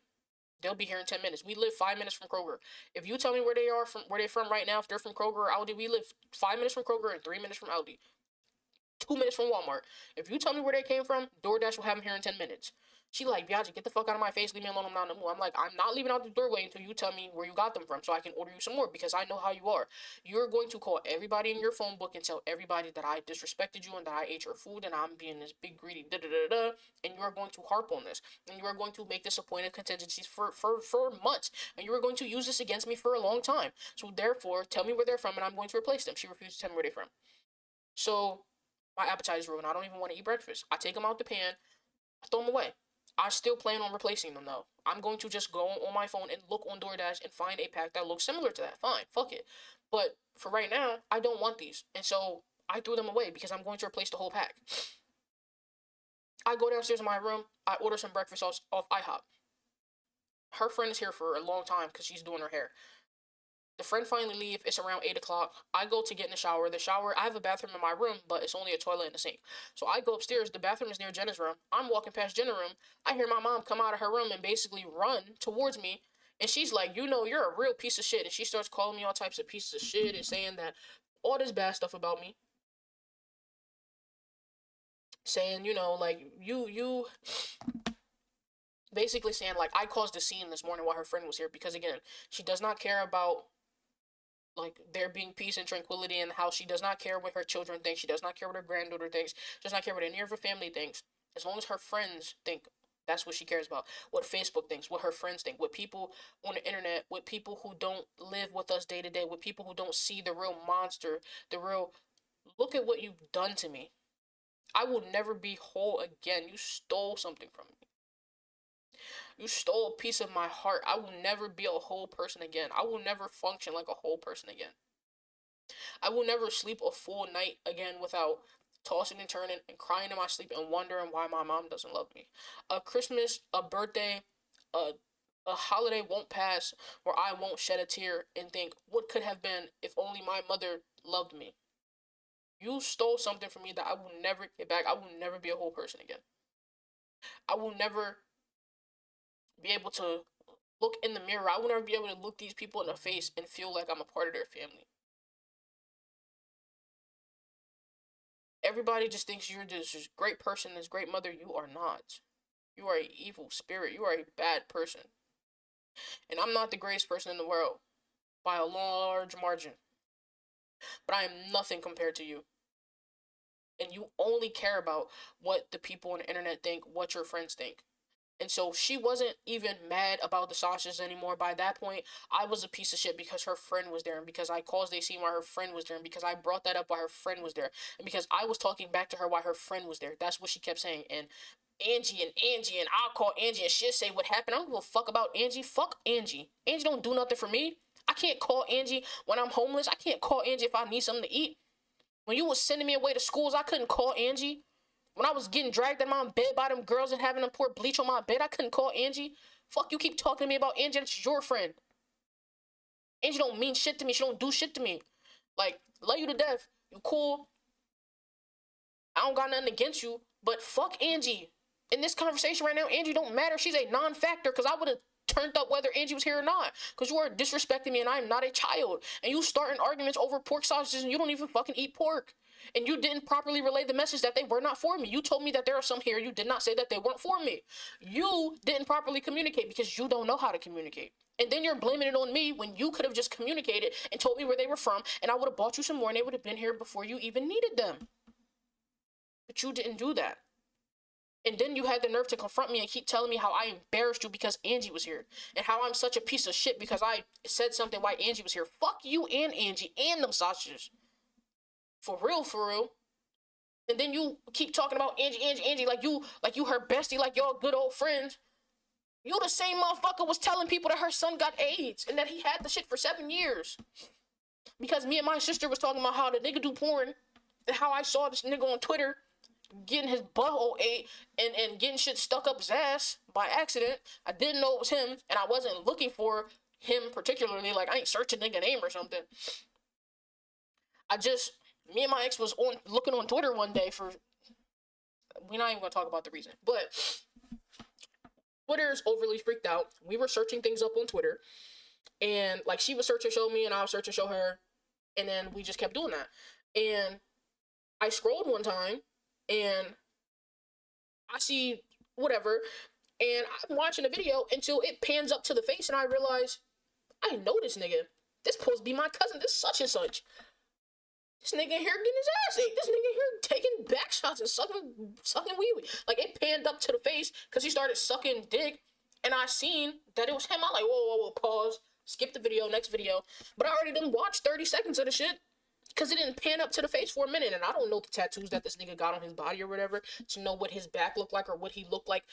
They'll be here in 10 minutes. We live 5 minutes from Kroger. If you tell me where they're from right now, if they're from Kroger or Aldi, we live 5 minutes from Kroger and 3 minutes from Aldi. 2 minutes from Walmart. If you tell me where they came from, DoorDash will have them here in 10 minutes. She like, Biaji, get the fuck out of my face. Leave me alone. I'm not in the mood. I'm like, I'm not leaving out the doorway until you tell me where you got them from so I can order you some more because I know how you are. You're going to call everybody in your phone book and tell everybody that I disrespected you and that I ate your food and I'm being this big greedy da-da-da-da. And you are going to harp on this. And you are going to make this a point of contingencies for months. And you are going to use this against me for a long time. So therefore, tell me where they're from and I'm going to replace them. She refused to tell me where they're from. So my appetite is ruined. I don't even want to eat breakfast. I take them out the pan. I throw them away. I still plan on replacing them though. I'm going to just go on my phone and look on DoorDash and find a pack that looks similar to that. Fine, fuck it. But for right now, I don't want these. And so I threw them away because I'm going to replace the whole pack. I go downstairs in my room. I order some breakfast off IHOP. Her friend is here for a long time because she's doing her hair. The friend finally leave. It's around 8 o'clock. I go to get in the shower. I have a bathroom in my room, but it's only a toilet and a sink. So I go upstairs. The bathroom is near Jenna's room. I'm walking past Jenna's room. I hear my mom come out of her room and basically run towards me And she's like, you know, you're a real piece of shit. And she starts calling me all types of pieces of shit and saying that all this bad stuff about me. Saying, you know, like, you basically saying, like, I caused a scene this morning while her friend was here. Because, again, she does not care about, like, there being peace and tranquility in the house. She does not care what her children think. She does not care what her granddaughter thinks. She does not care what any of her family thinks. As long as her friends think, that's what she cares about. What Facebook thinks, what her friends think, what people on the internet, what people who don't live with us day to day, what people who don't see the real monster, the real, look at what you've done to me. I will never be whole again. You stole something from me. You stole a piece of my heart. I will never be a whole person again. I will never function like a whole person again. I will never sleep a full night again without tossing and turning and crying in my sleep and wondering why my mom doesn't love me. A Christmas, a birthday, a a holiday won't pass where I won't shed a tear and think, what could have been if only my mother loved me? You stole something from me that I will never get back. I will never be a whole person again. I will never be able to look in the mirror. I will never be able to look these people in the face and feel like I'm a part of their family. Everybody just thinks you're this great person, this great mother. You are not. You are an evil spirit. You are a bad person. And I'm not the greatest person in the world by a large margin. But I am nothing compared to you. And you only care about what the people on the internet think, what your friends think. And so she wasn't even mad about the sausages anymore. By that point, I was a piece of shit because her friend was there, and because I caused a scene while her friend was there, and because I brought that up while her friend was there, and because I was talking back to her while her friend was there. That's what she kept saying. And Angie, and I'll call Angie, and she'll say what happened. I don't give a fuck about Angie. Fuck Angie. Angie don't do nothing for me. I can't call Angie when I'm homeless. I can't call Angie if I need something to eat. When you was sending me away to schools, I couldn't call Angie. When I was getting dragged in my bed by them girls and having them pour bleach on my bed, I couldn't call Angie. Fuck, you keep talking to me about Angie. That's your friend. Angie don't mean shit to me. She don't do shit to me. Like, love you to death. You cool. I don't got nothing against you. But fuck Angie. In this conversation right now, Angie don't matter. She's a non-factor because I would have turned up whether Angie was here or not. Because you are disrespecting me and I am not a child. And you starting arguments over pork sausages and you don't even fucking eat pork. And you didn't properly relay the message that they were not for me. You told me that there are some here. You did not say that they weren't for me. You didn't properly communicate because you don't know how to communicate. And then you're blaming it on me when you could have just communicated and told me where they were from, and I would have bought you some more and they would have been here before you even needed them. But you didn't do that. And then you had the nerve to confront me and keep telling me how I embarrassed you because Angie was here. And how I'm such a piece of shit because I said something while Angie was here. Fuck you and Angie and them sausages. For real, for real. And then you keep talking about Angie, like you her bestie, like y'all good old friends. You the same motherfucker was telling people that her son got AIDS and that he had the shit for 7 years. Because me and my sister was talking about how the nigga do porn and how I saw this nigga on Twitter getting his butthole ate and getting shit stuck up his ass by accident. I didn't know it was him, and I wasn't looking for him particularly. Like, I ain't searching nigga name or something. Me and my ex was on looking on Twitter one day for, we're not even gonna talk about the reason, but Twitter's overly freaked out. We were searching things up on Twitter, and like she would search and show me, and I would search and show her, and then we just kept doing that. And I scrolled one time, and I see whatever, and I'm watching a video until it pans up to the face, and I realize I know this nigga. This supposed to be my cousin. This such and such. This nigga here getting his ass ate. This nigga here taking back shots and sucking wee wee. Like, it panned up to the face because he started sucking dick, and I seen that it was him. I'm like, whoa, pause. Skip the video, next video. But I already done watched 30 seconds of the shit because it didn't pan up to the face for a minute, and I don't know the tattoos that this nigga got on his body or whatever to know what his back looked like or what he looked like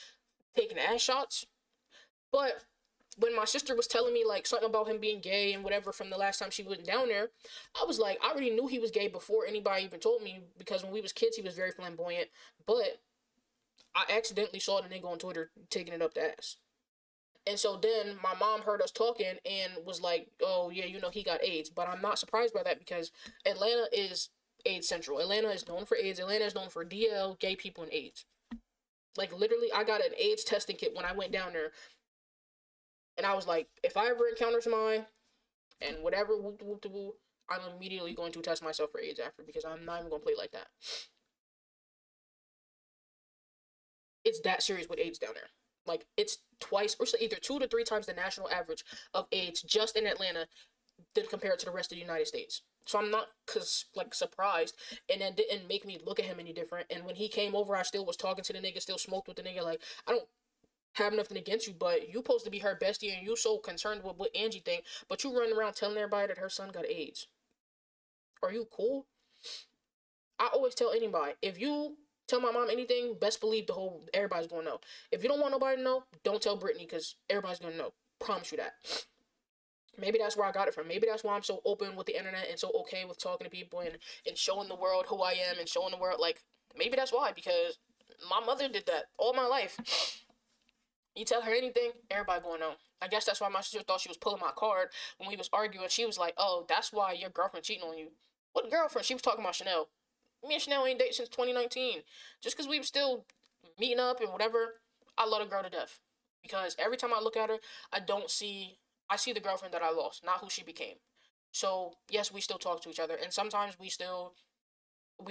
taking ass shots. But when my sister was telling me like something about him being gay and whatever from the last time she went down there, I was like, I already knew he was gay before anybody even told me, because when we was kids he was very flamboyant, but I accidentally saw the nigga on Twitter taking it up the ass. And so then my mom heard us talking and was like, oh yeah, you know, he got AIDS. But I'm not surprised by that because Atlanta is AIDS central. Atlanta is known for AIDS. Atlanta is known for DL, gay people, and AIDS. Like, literally, I got an AIDS testing kit when I went down there. And I was like, if I ever encounter somebody and whatever whoop whoop de woo, I'm immediately going to test myself for AIDS after because I'm not even gonna play like that. It's that serious with AIDS down there. Like it's twice or so either 2 to 3 times the national average of AIDS just in Atlanta than compared to the rest of the United States. So I'm not like surprised, and that didn't make me look at him any different. And when he came over, I still was talking to the nigga, still smoked with the nigga. Like I don't have nothing against you, but you supposed to be her bestie, and you so concerned with what Angie think, but you running around telling everybody that her son got AIDS. Are you cool? I always tell anybody, if you tell my mom anything, best believe everybody's gonna know. If you don't want nobody to know, don't tell Brittany because everybody's gonna know. Promise you that. Maybe that's where I got it from. Maybe that's why I'm so open with the internet and so okay with talking to people and showing the world who I am and showing the world like maybe that's why because my mother did that all my life. You tell her anything, everybody gonna know. I guess that's why my sister thought she was pulling my card when we was arguing. She was like, "Oh, that's why your girlfriend cheating on you." What girlfriend? She was talking about Chanel. Me and Chanel ain't dated since 2019. Just because we were still meeting up and whatever, I love the girl to death. Because every time I look at her, I don't see, I see the girlfriend that I lost, not who she became. So, yes, we still talk to each other. And sometimes we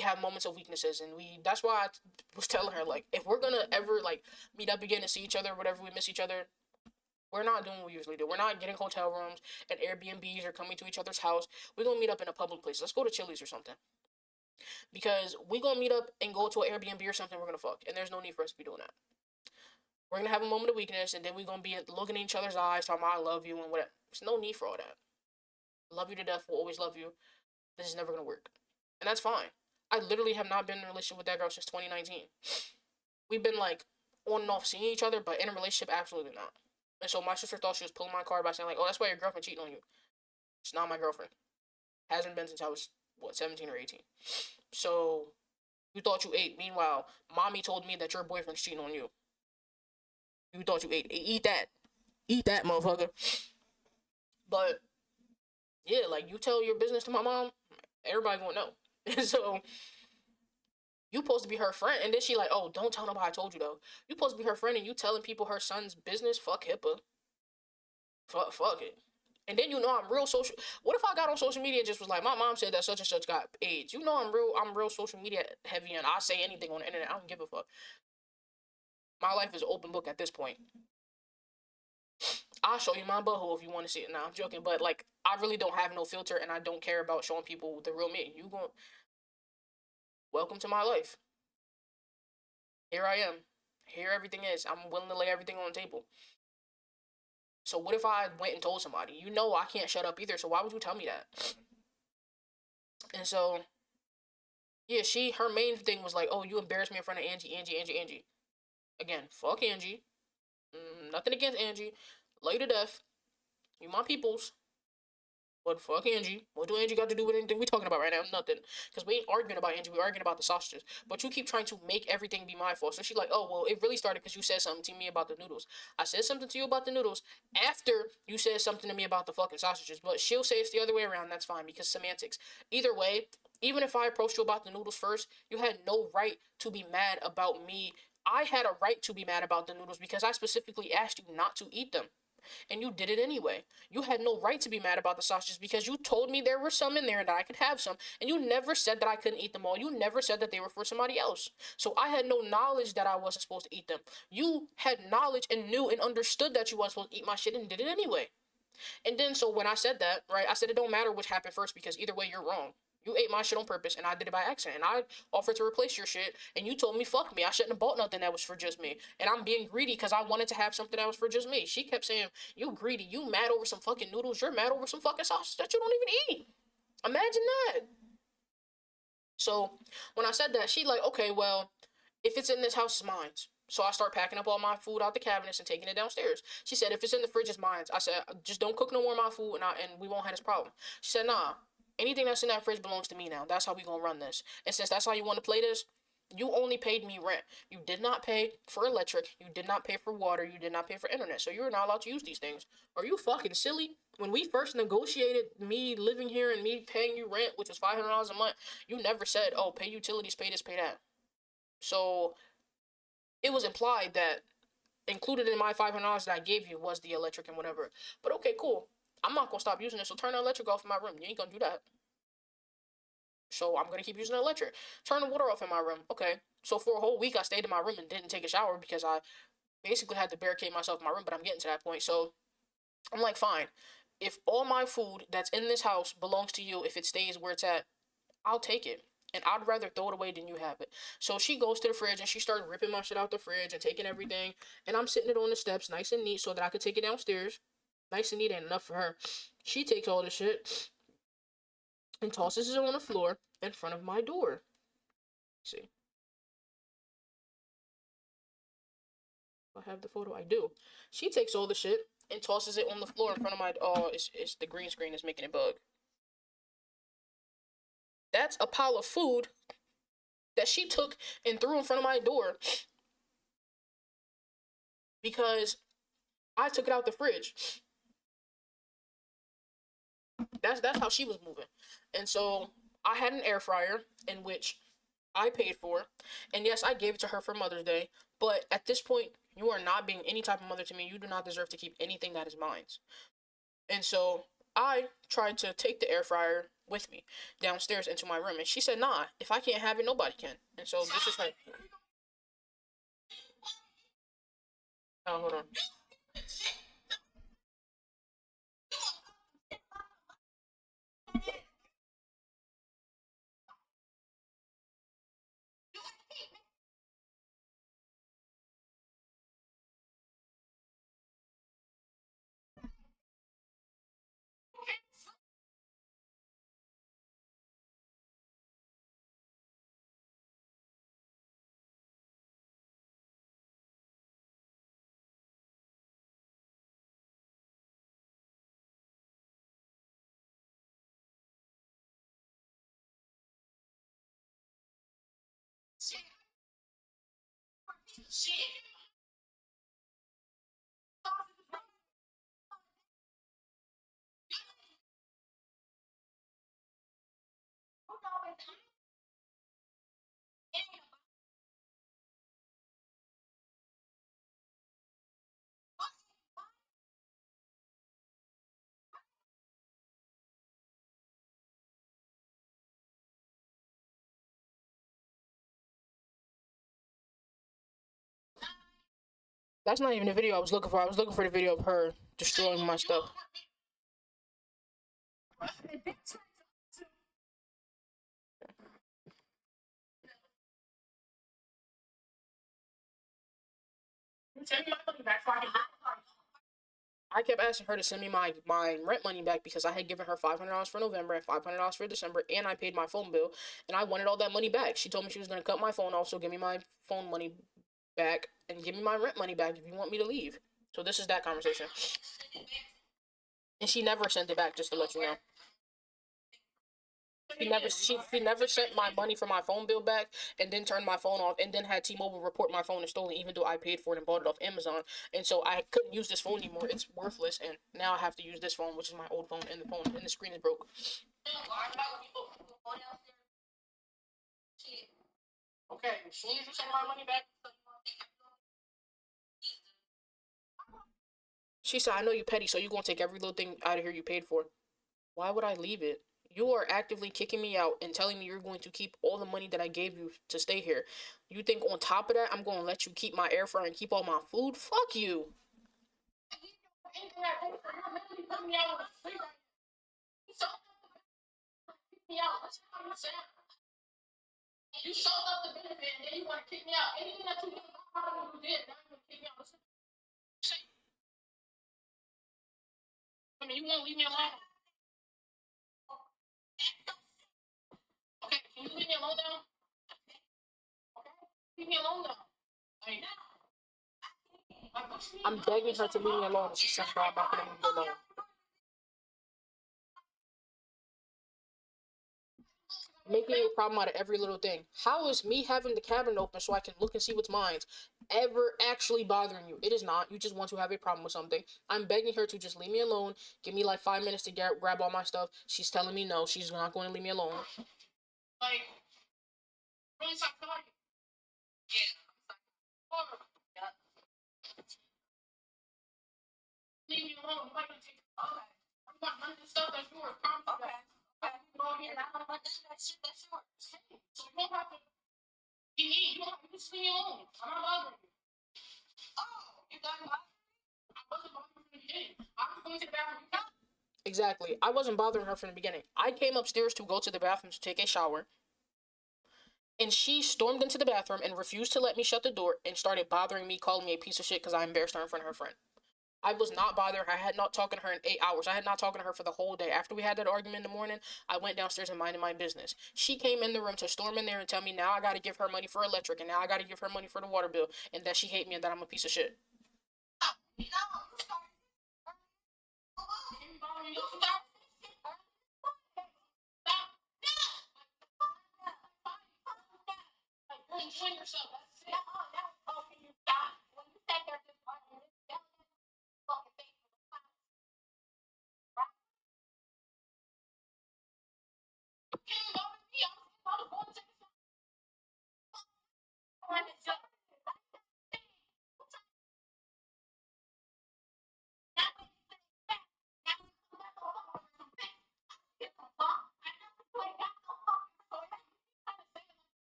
have moments of weaknesses. And that's why I was telling her, like, if we're gonna ever, like, meet up again and see each other, whatever, we miss each other, we're not doing what we usually do. We're not getting hotel rooms and Airbnbs or coming to each other's house. We're gonna meet up in a public place. Let's go to Chili's or something. Because we gonna meet up and go to an Airbnb or something. We're gonna fuck, and there's no need for us to be doing that. We're gonna have a moment of weakness, and then we're gonna be looking in each other's eyes, talking about I love you and whatever. There's no need for all that. Love you to death. Will always love you. This is never gonna work, and that's fine. I literally have not been in a relationship with that girl since 2019. We've been like on and off seeing each other, but in a relationship, absolutely not. And so my sister thought she was pulling my card by saying like, "Oh, that's why your girlfriend cheating on you." It's not my girlfriend. Hasn't been since I was 17 or 18. So you thought you ate. Meanwhile, mommy told me that your boyfriend's cheating on you. You thought you ate. Eat that. Eat that, motherfucker. But yeah, like you tell your business to my mom, everybody gonna know. So you supposed to be her friend, and then she like, oh, don't tell nobody I told you though. You supposed to be her friend, and you telling people her son's business. Fuck HIPAA. Fuck it. And then you know I'm real social. What if I got on social media and just was like, my mom said that such and such got AIDS? You know I'm real social media heavy, and I say anything on the internet. I don't give a fuck. My life is open book at this point. I'll show you my butthole if you want to see it. Nah, I'm joking, but like I really don't have no filter, and I don't care about showing people the real me. You going welcome to my life. Here I am. Here everything is. I'm willing to lay everything on the table. So what if I went and told somebody? You know I can't shut up either. So why would you tell me that? And so yeah, her main thing was like, oh, you embarrassed me in front of Angie. Again, fuck Angie. Nothing against Angie. Lay to death. You my peoples. But fuck Angie. What do Angie got to do with anything we talking about right now? Nothing. Because we ain't arguing about Angie. We're arguing about the sausages. But you keep trying to make everything be my fault. So she's like, oh, well, it really started because you said something to me about the noodles. I said something to you about the noodles after you said something to me about the fucking sausages. But she'll say it's the other way around. That's fine because semantics. Either way, even if I approached you about the noodles first, you had no right to be mad about me. I had a right to be mad about the noodles because I specifically asked you not to eat them and you did it anyway. You had no right to be mad about the sausages because you told me there were some in there and that I could have some, and you never said that I couldn't eat them all. You never said that they were for somebody else. So I had no knowledge that I wasn't supposed to eat them. You had knowledge and knew and understood that you wasn't supposed to eat my shit and did it anyway. And then so when I said that, right, I said it don't matter which happened first because either way you're wrong. You ate my shit on purpose, and I did it by accident. And I offered to replace your shit, and you told me, fuck me. I shouldn't have bought nothing that was for just me. And I'm being greedy because I wanted to have something that was for just me. She kept saying, you greedy. You mad over some fucking noodles. You're mad over some fucking sausage that you don't even eat. Imagine that. So when I said that, she like, okay, well, if it's in this house, it's mine. So I start packing up all my food out the cabinets and taking it downstairs. She said, if it's in the fridge, it's mine. I said, just don't cook no more of my food and we won't have this problem. She said, nah, anything that's in that fridge belongs to me now. That's how we gonna run this. And since that's how you want to play this, you only paid me rent. You did not pay for electric. You did not pay for water. You did not pay for internet. So you're not allowed to use these things. Are you fucking silly? When we first negotiated me living here and me paying you rent, which was $500 a month, you never said, oh, pay utilities, pay this, pay that. So it was implied that included in my $500 that I gave you was the electric and whatever. But okay, cool. I'm not gonna stop using it. So turn the electric off in my room. You ain't gonna do that. So I'm gonna keep using the electric. Turn the water off in my room. Okay. So for a whole week I stayed in my room and didn't take a shower because I basically had to barricade myself in my room. But I'm getting to that point. So I'm like, fine. If all my food that's in this house belongs to you, if it stays where it's at, I'll take it. And I'd rather throw it away than you have it. So she goes to the fridge and she starts ripping my shit out the fridge and taking everything. And I'm sitting it on the steps, nice and neat, so that I could take it downstairs. Nice and neat ain't enough for her. She takes all the shit and tosses it on the floor in front of my door. See, I have the photo. I do. She takes all the shit and tosses it on the floor in front of my. Oh, it's the green screen is making it bug. That's a pile of food that she took and threw in front of my door because I took it out the fridge. That's how she was moving. And so I had an air fryer in which I paid for. And yes, I gave it to her for Mother's Day. But at this point, you are not being any type of mother to me. You do not deserve to keep anything that is mine. And so I tried to take the air fryer with me downstairs into my room. And she said, nah, if I can't have it, nobody can. And so this is like, oh, hold on. That's not even the video I was looking for. I was looking for the video of her destroying my stuff. I kept asking her to send me my rent money back because I had given her $500 for November and $500 for December, and I paid my phone bill, and I wanted all that money back. She told me she was gonna cut my phone off, so give me my phone money back and give me my rent money back if you want me to leave. So this is that conversation, and she never sent it back. Just to let you know, she never sent my money for my phone bill back, and then turned my phone off, and then had T-Mobile report my phone as stolen, even though I paid for it and bought it off Amazon. And so I couldn't use this phone anymore. It's worthless, and now I have to use this phone, which is my old phone, and the screen is broke. Okay, as soon as you send my money back. She said, I know you petty, so you gonna take every little thing out of here you paid for. Why would I leave it? You are actively kicking me out and telling me you're going to keep all the money that I gave you to stay here. You think on top of that, I'm going to let you keep my air fryer and keep all my food? Fuck you. You sold up the benefit and then you want to kick me out. Anything that you did, you did. Now you want to kick me out. I mean, you won't leave me alone. Okay, can you leave me alone now? Okay, leave me alone now. Like, I'm begging her to leave me alone. She said, no, I'm not going to leave you alone. Making a problem out of every little thing. How is me having the cabinet open so I can look and see what's mine ever actually bothering you? It is not. You just want to have a problem with something. I'm begging her to just leave me alone. Give me like 5 minutes to grab all my stuff. She's telling me no. She's not going to leave me alone. Like, really stop talking. Yeah. alone. Nobody gonna take it. Okay. You want none of this stuff that's yours. Okay. Okay. You go here. I don't want that shit that's yours. So you don't have to. You don't have to just leave me alone. I'm not bothering you. Oh, you got me. I wasn't bothering you from the beginning. I was going to the bathroom. Exactly. I wasn't bothering her from the beginning. I came upstairs to go to the bathroom to take a shower, and she stormed into the bathroom and refused to let me shut the door and started bothering me, calling me a piece of shit because I embarrassed her in front of her friend. I was not bothering her. I had not talked to her in 8 hours. I had not talked to her for the whole day. After we had that argument in the morning, I went downstairs and minded my business. She came in the room to storm in there and tell me now I gotta give her money for electric and now I gotta give her money for the water bill and that she hate me and that I'm a piece of shit.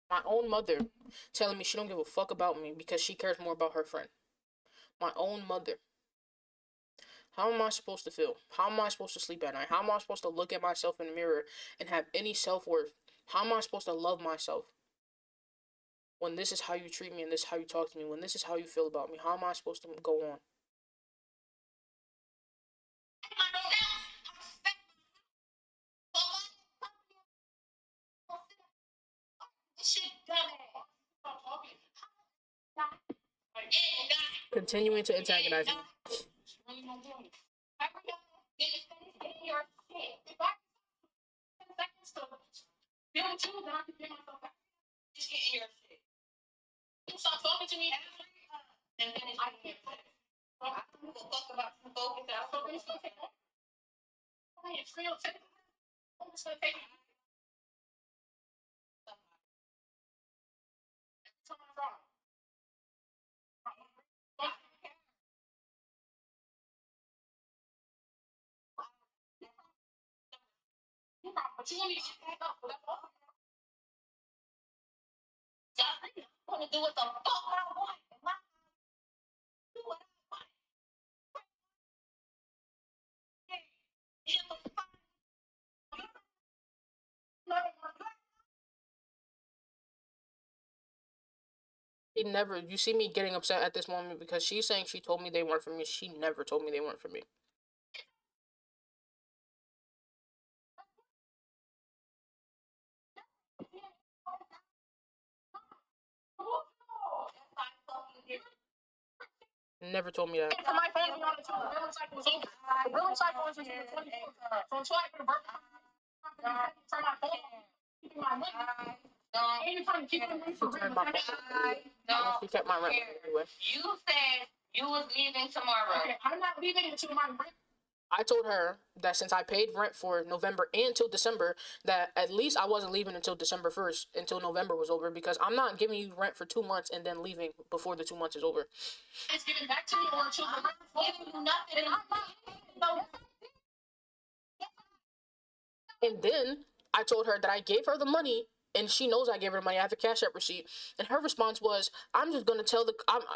My own mother telling me she don't give a fuck about me because she cares more about her friend. My own mother. How am I supposed to feel? How am I supposed to sleep at night? How am I supposed to look at myself in the mirror and have any self-worth? How am I supposed to love myself when this is how you treat me and this is how you talk to me, when this is how you feel about me? How am I supposed to go on? Continuing to antagonize me. Stop talking to me and then I can't. I don't give a fuck about you focus out. So it's gonna take it's gonna take it's gonna take but you want me to get up. I want to do what the fuck I want. Do what I want. She never. You see me getting upset at this moment because she's saying she told me they weren't for me. She never told me they weren't for me. Never told me that. For my family on the too, the billing cycle was over. The billing cycle was until the 24th. So until I can birthday for my phone, keeping my money. And you're trying to keep it from she kept my rent anyway. You said you was leaving tomorrow. Okay, I'm not leaving until my rent. I told her that since I paid rent for November and till December, that at least I wasn't leaving until December 1st, until November was over, because I'm not giving you rent for 2 months and then leaving before the 2 months is over. It's giving back to me or until the rent is giving you nothing. And I'm not. And then I told her that I gave her the money, and she knows I gave her the money. I have the Cash App receipt. And her response was, I'm just going to tell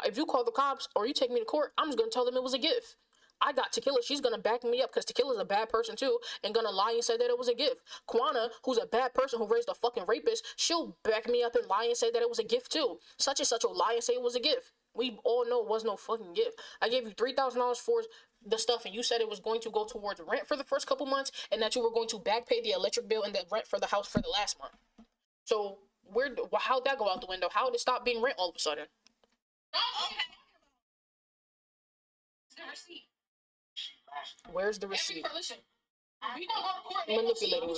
if you call the cops or you take me to court, I'm just going to tell them it was a gift. I got Tequila. She's going to back me up because Tequila's a bad person too and going to lie and say that it was a gift. Quana, who's a bad person who raised a fucking rapist, she'll back me up and lie and say that it was a gift too. Such and such will lie and say it was a gift. We all know it was no fucking gift. I gave you $3,000 for the stuff and you said it was going to go towards rent for the first couple months and that you were going to back pay the electric bill and the rent for the house for the last month. So how'd that go out the window? How did it stop being rent all of a sudden? Where's the receipt? Manipulating me.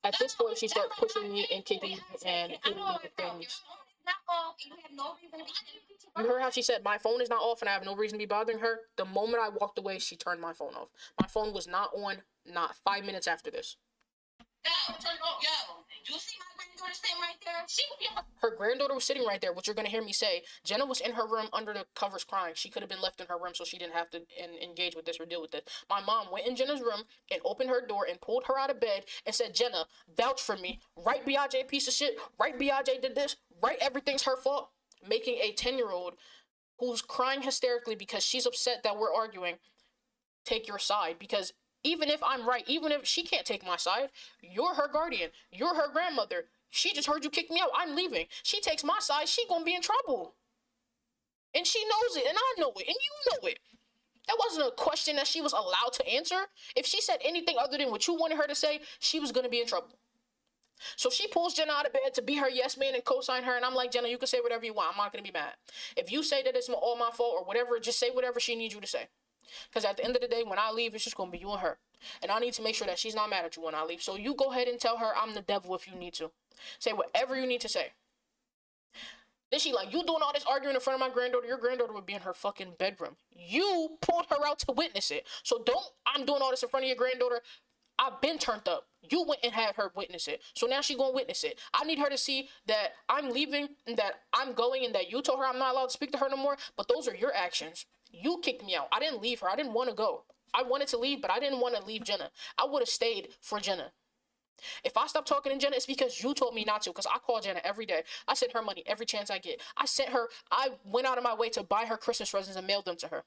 At this point, she started pushing me and kicking me and doing things You heard how she said, my phone is not off and I have no reason to be bothering her? The moment I walked away, she turned my phone off. My phone was not on, not 5 minutes after this. You see my granddaughter sitting right there? Her granddaughter was sitting right there, which you're going to hear me say. Jenna was in her room under the covers crying. She could have been left in her room so she didn't have to engage with this or deal with this. My mom went in Jenna's room and opened her door and pulled her out of bed and said, Jenna, vouch for me. Right, Biagé, piece of shit. Right, Biagé did this. Right, everything's her fault. Making a 10-year-old who's crying hysterically because she's upset that we're arguing take your side, because even if I'm right, even if she can't take my side, you're her guardian, you're her grandmother. She just heard you kick me out. I'm leaving. She takes my side, she gonna be in trouble. And she knows it, and I know it, and you know it. That wasn't a question that she was allowed to answer. If she said anything other than what you wanted her to say, she was gonna be in trouble. So she pulls Jenna out of bed to be her yes man and co-sign her, and I'm like, Jenna, you can say whatever you want. I'm not gonna be mad. If you say that it's all my fault or whatever, just say whatever she needs you to say. Because at the end of the day, when I leave, it's just going to be you and her. And I need to make sure that she's not mad at you when I leave. So you go ahead and tell her I'm the devil if you need to. Say whatever you need to say. Then she like, you doing all this arguing in front of my granddaughter? Your granddaughter would be in her fucking bedroom. You pulled her out to witness it. So don't, I'm doing all this in front of your granddaughter. I've been turned up. You went and had her witness it. So now she's going to witness it. I need her to see that I'm leaving and that I'm going and that you told her I'm not allowed to speak to her no more. But those are your actions. You kicked me out. I didn't leave her. I didn't want to go. I wanted to leave, but I didn't want to leave Jenna. I would have stayed for Jenna. If I stop talking to Jenna, it's because you told me not to, because I call Jenna every day. I send her money every chance I get. I went out of my way to buy her Christmas presents and mail them to her.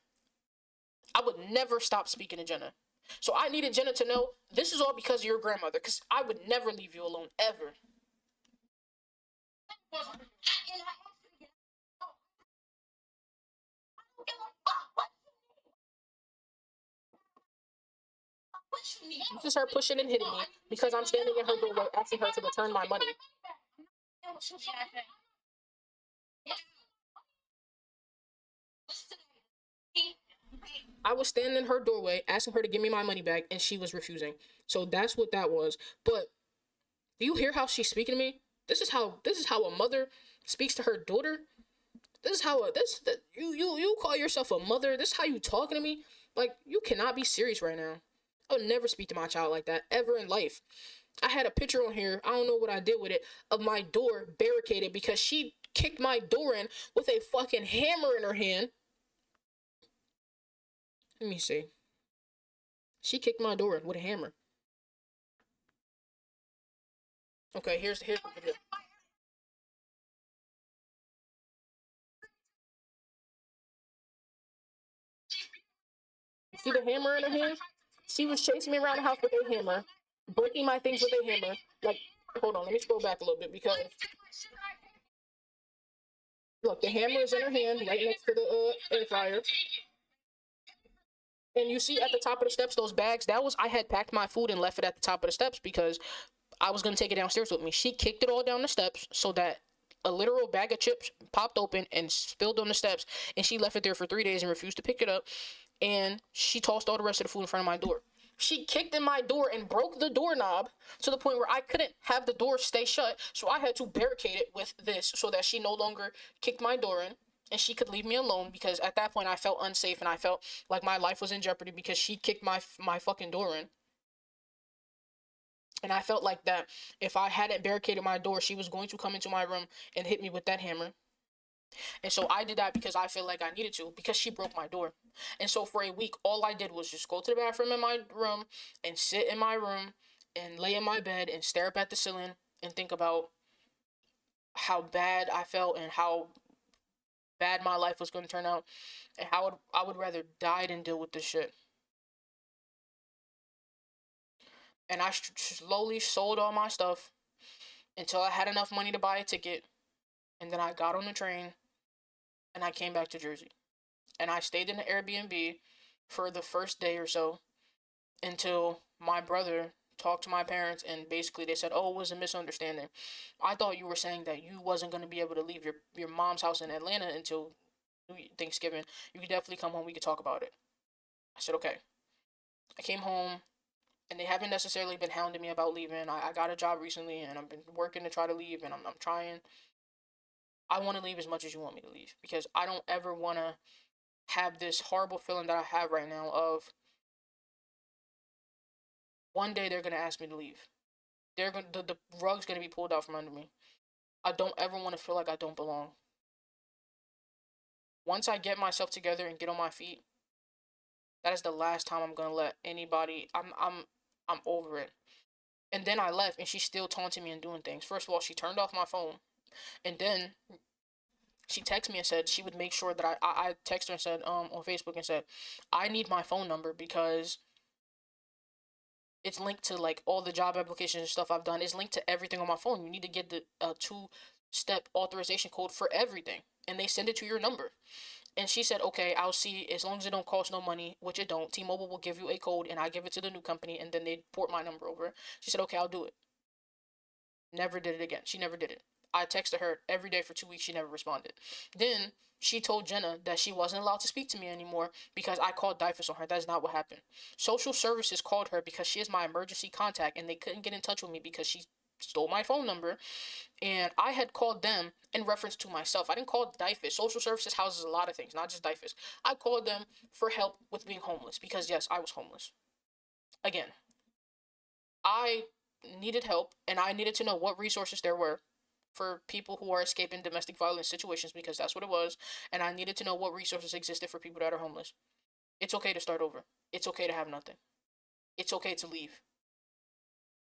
I would never stop speaking to Jenna. So I needed Jenna to know this is all because of your grandmother, because I would never leave you alone, ever. This is her pushing and hitting me because I'm standing in her doorway asking her to return my money. I was standing in her doorway asking her to give me my money back, and she was refusing. So that's what that was. But do you hear how she's speaking to me? This is how a mother speaks to her daughter. This is how you call yourself a mother. This is how you talking to me. Like, you cannot be serious right now. I would never speak to my child like that ever in life. I had a picture on here, I don't know what I did with it, of my door barricaded because she kicked my door in with a fucking hammer in her hand. Let me see. She kicked my door in with a hammer. Okay, here's the video. See the hammer in her hand? She was chasing me around the house with a hammer, breaking my things with a hammer. Like, hold on, let me scroll back a little bit because look, the hammer is in her hand right next to the air fryer. And you see at the top of the steps those bags. That was I had packed my food and left it at the top of the steps because I was gonna take it downstairs with me. She kicked it all down the steps so that a literal bag of chips popped open and spilled on the steps, and she left it there for 3 days and refused to pick it up. And she tossed all the rest of the food in front of my door. She kicked in my door and broke the doorknob to the point where I couldn't have the door stay shut, so I had to barricade it with this so that she no longer kicked my door in and she could leave me alone, because at that point I felt unsafe and I felt like my life was in jeopardy because she kicked my fucking door in. And I felt like that if I hadn't barricaded my door, she was going to come into my room and hit me with that hammer. And so I did that because I feel like I needed to, because she broke my door. And so for a week, all I did was just go to the bathroom in my room and sit in my room and lay in my bed and stare up at the ceiling and think about how bad I felt and how bad my life was going to turn out and how I would rather die than deal with this shit. And I slowly sold all my stuff until I had enough money to buy a ticket. And then I got on the train and I came back to Jersey. And I stayed in the Airbnb for the first day or so until my brother talked to my parents, and basically they said, oh, it was a misunderstanding. I thought you were saying that you wasn't going to be able to leave your mom's house in Atlanta until Thanksgiving. You could definitely come home. We could talk about it. I said, okay. I came home, and they haven't necessarily been hounding me about leaving. I got a job recently, and I've been working to try to leave, and I'm trying. I want to leave as much as you want me to leave, because I don't ever want to have this horrible feeling that I have right now of one day they're going to ask me to leave. The rug's going to be pulled out from under me. I don't ever want to feel like I don't belong. Once I get myself together and get on my feet, that is the last time I'm gonna let anybody. I'm over it. And then I left, and she's still taunting me and doing things. First of all, she turned off my phone, and then she texted me and said she would make sure that I texted her and said on Facebook and said I need my phone number because it's linked to like all the job applications and stuff I've done. It's linked to everything on my phone. You need to get the two-step authorization code for everything, and they send it to your number. And she said, okay, I'll see, as long as it don't cost no money, which it don't. T-Mobile will give you a code, and I give it to the new company, and then they port my number over. She said, okay, I'll do it. Never did it again. She never did it. I texted her every day for 2 weeks. She never responded. Then she told Jenna that she wasn't allowed to speak to me anymore because I called DYFS on her. That's not what happened. Social services called her because she is my emergency contact, and they couldn't get in touch with me because she stole my phone number, and I had called them in reference to myself. I didn't call DYFS. Social services houses a lot of things, not just DYFS. I called them for help with being homeless because, yes, I was homeless. Again, I needed help, and I needed to know what resources there were for people who are escaping domestic violence situations because that's what it was, and I needed to know what resources existed for people that are homeless. It's okay to start over. It's okay to have nothing. It's okay to leave.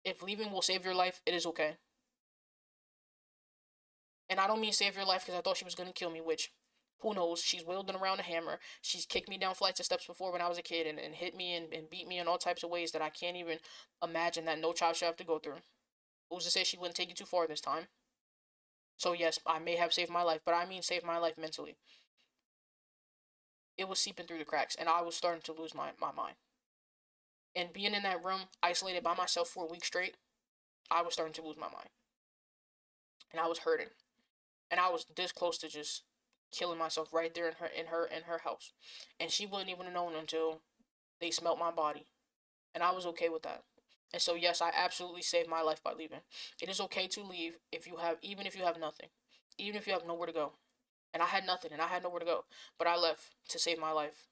If leaving will save your life, it is okay. And I don't mean save your life because I thought she was going to kill me, which, who knows? She's wielding around a hammer. She's kicked me down flights of steps before when I was a kid and hit me and beat me in all types of ways that I can't even imagine that no child should have to go through. Who's to say she wouldn't take you too far this time? So, yes, I may have saved my life, but I mean saved my life mentally. It was seeping through the cracks, and I was starting to lose my mind. And being in that room, isolated by myself for a week straight, I was starting to lose my mind. And I was hurting. And I was this close to just killing myself right there in her house, and she wouldn't even have known until they smelt my body, and I was okay with that. And so yes, I absolutely saved my life by leaving. It is okay to leave if you have, even if you have nothing, even if you have nowhere to go. And I had nothing, and I had nowhere to go, but I left to save my life,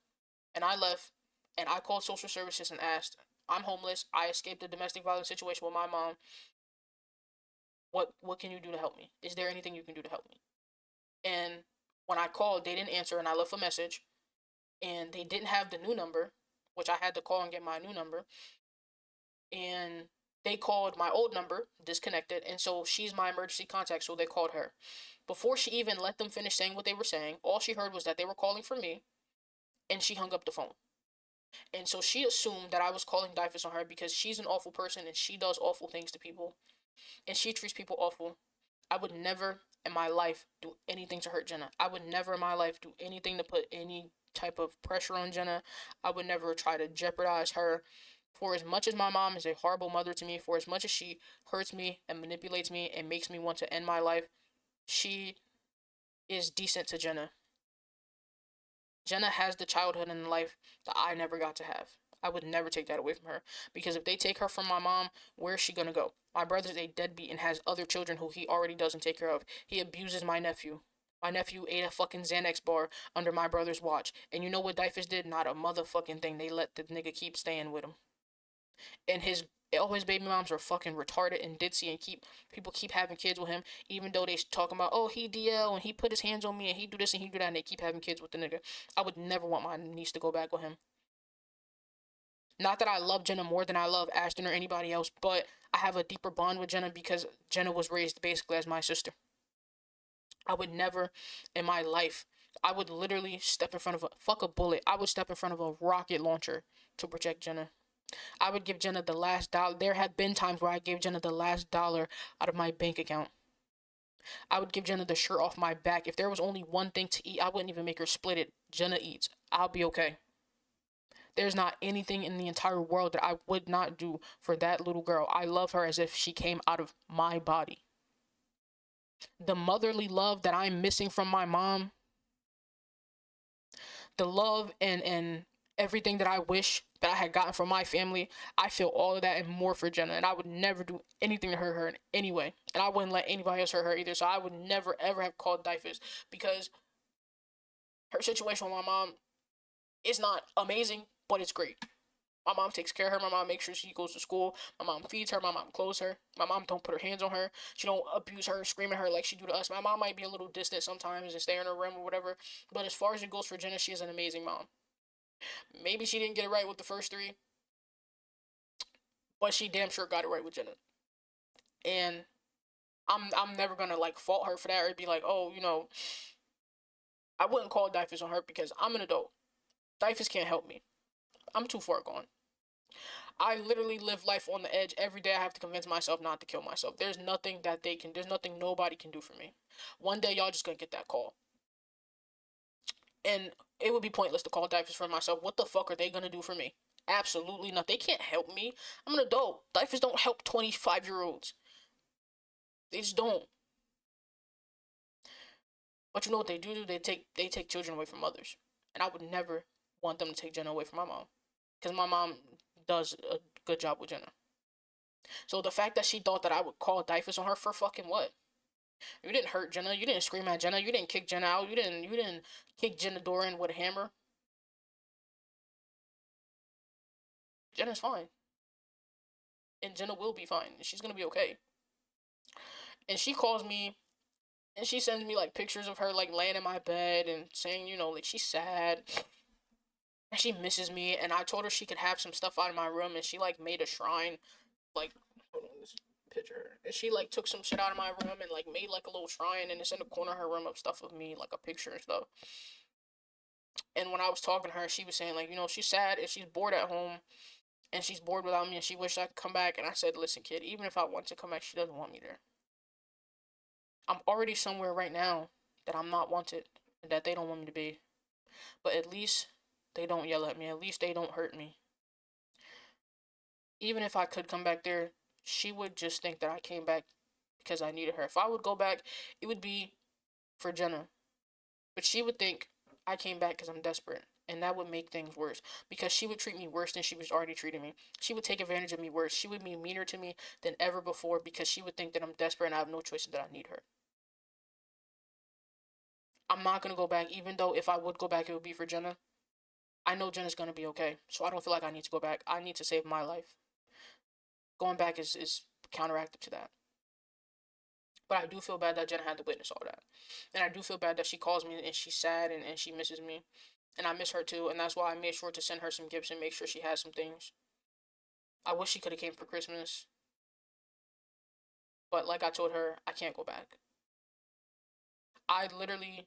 and I left, and I called social services and asked, I'm homeless. I escaped a domestic violence situation with my mom. What can you do to help me? Is there anything you can do to help me? And when I called, they didn't answer, and I left a message, and they didn't have the new number, which I had to call and get my new number. And they called my old number, disconnected, and so she's my emergency contact, so they called her. Before she even let them finish saying what they were saying, all she heard was that they were calling for me, and she hung up the phone. And so she assumed that I was calling DYFS on her because she's an awful person and she does awful things to people, and she treats people awful. I would never in my life do anything to hurt Jenna. I would never in my life do anything to put any type of pressure on Jenna. I would never try to jeopardize her. For as much as my mom is a horrible mother to me, for as much as she hurts me and manipulates me and makes me want to end my life, she is decent to Jenna. Jenna has the childhood and life that I never got to have. I would never take that away from her. Because if they take her from my mom, where is she gonna go? My brother's a deadbeat and has other children who he already doesn't take care of. He abuses my nephew. My nephew ate a fucking Xanax bar under my brother's watch. And you know what DYFS did? Not a motherfucking thing. They let the nigga keep staying with him. And all his baby moms are fucking retarded and ditzy and keep having kids with him, even though they talking about, oh, he DL and he put his hands on me and he do this and he do that, and they keep having kids with the nigga. I would never want my niece to go back with him. Not that I love Jenna more than I love Ashton or anybody else, but I have a deeper bond with Jenna because Jenna was raised basically as my sister. I would never in my life, I would literally step in front of fuck a bullet. I would step in front of a rocket launcher to protect Jenna. I would give Jenna the last dollar. There have been times where I gave Jenna the last dollar out of my bank account. I would give Jenna the shirt off my back. If there was only one thing to eat, I wouldn't even make her split it. Jenna eats. I'll be okay. There's not anything in the entire world that I would not do for that little girl. I love her as if she came out of my body. The motherly love that I'm missing from my mom, the love and Everything that I wish that I had gotten from my family, I feel all of that and more for Jenna. And I would never do anything to hurt her in any way. And I wouldn't let anybody else hurt her either. So I would never ever have called Dyfus because her situation with my mom is not amazing, but it's great. My mom takes care of her. My mom makes sure she goes to school. My mom feeds her. My mom clothes her. My mom don't put her hands on her. She don't abuse her, scream at her like she do to us. My mom might be a little distant sometimes and stay in her room or whatever. But as far as it goes for Jenna, she is an amazing mom. Maybe she didn't get it right with the first three, but she damn sure got it right with Jenna. And I'm never gonna like fault her for that or be like, oh, I wouldn't call Dyfus on her because I'm an adult. Dyfus can't help me. I'm too far gone. I literally live life on the edge. Every day I have to convince myself not to kill myself. There's nothing nobody can do for me. One day y'all just gonna get that call. And it would be pointless to call Dyfus for myself. What the fuck are they gonna do for me? Absolutely not. They can't help me. I'm an adult. Dyfus don't help 25-year-olds. They just don't. But you know what they do? They take children away from mothers. And I would never want them to take Jenna away from my mom. Because my mom does a good job with Jenna. So the fact that she thought that I would call Dyfus on her for fucking what? You didn't hurt Jenna. You didn't scream at Jenna. You didn't kick Jenna out. You didn't kick Jenna door in with a hammer. Jenna's fine. And Jenna will be fine. She's gonna be okay. And she calls me and she sends me like pictures of her like laying in my bed and saying, like she's sad and she misses me. And I told her she could have some stuff out of my room and she like made a shrine. Like, hold on, this picture. And she like took some shit out of my room and like made like a little shrine and it's in the corner of her room of stuff of me, like a picture and stuff. And when I was talking to her, she was saying like, she's sad and she's bored at home and she's bored without me and she wished I could come back. And I said, listen, kid, even if I want to come back, she doesn't want me there. I'm already somewhere right now that I'm not wanted and that they don't want me to be. But at least they don't yell at me. At least they don't hurt me. Even if I could come back there, she would just think that I came back because I needed her. If I would go back, it would be for Jenna. But she would think I came back because I'm desperate. And that would make things worse because she would treat me worse than she was already treating me. She would take advantage of me worse. She would be meaner to me than ever before because she would think that I'm desperate and I have no choice that I need her. I'm not gonna go back, even though if I would go back, it would be for Jenna. I know Jenna's gonna be okay, so I don't feel like I need to go back. I need to save my life. Going back is counteractive to that. But I do feel bad that Jenna had to witness all that. And I do feel bad that she calls me and she's sad and she misses me. And I miss her too, and that's why I made sure to send her some gifts and make sure she has some things. I wish she could have came for Christmas. But like I told her, I can't go back. I literally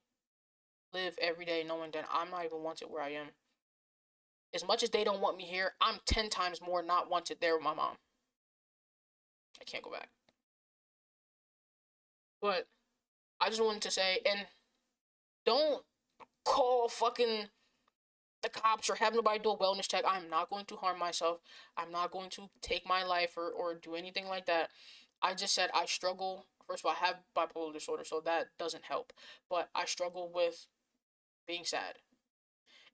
live every day knowing that I'm not even wanted where I am. As much as they don't want me here, I'm 10 times more not wanted there with my mom. I can't go back. But I just wanted to say, and don't call fucking the cops or have nobody do a wellness check. I'm not going to harm myself. I'm not going to take my life or do anything like that. I just said I struggle. First of all, I have bipolar disorder, so that doesn't help. But I struggle with being sad.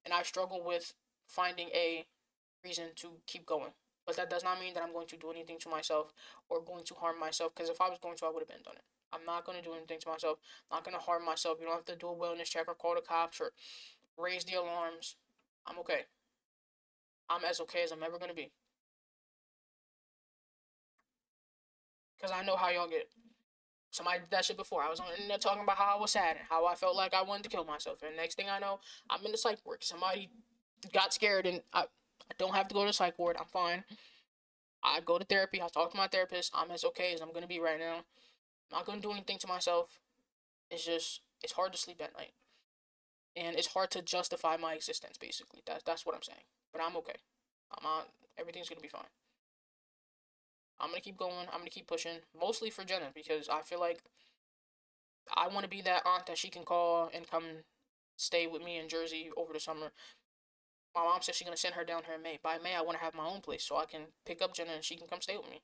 And I struggle with finding a reason to keep going. But that does not mean that I'm going to do anything to myself or going to harm myself. Because if I was going to, I would have been done it. I'm not going to do anything to myself. I'm not going to harm myself. You don't have to do a wellness check or call the cops or raise the alarms. I'm okay. I'm as okay as I'm ever going to be. Because I know how y'all get. Somebody did that shit before. I was on the internet talking about how I was sad and how I felt like I wanted to kill myself. And next thing I know, I'm in the psych ward. Somebody got scared and I don't have to go to the psych ward. I'm fine. I go to therapy. I talk to my therapist. I'm as okay as I'm gonna be right now. I'm not gonna do anything to myself. It's hard to sleep at night, and it's hard to justify my existence. Basically, that's what I'm saying. But I'm okay. I'm on. Everything's gonna be fine. I'm gonna keep going. I'm gonna keep pushing. Mostly for Jenna because I feel like I want to be that aunt that she can call and come stay with me in Jersey over the summer. My mom said she's gonna send her down here in May. By May, I want to have my own place so I can pick up Jenna and she can come stay with me.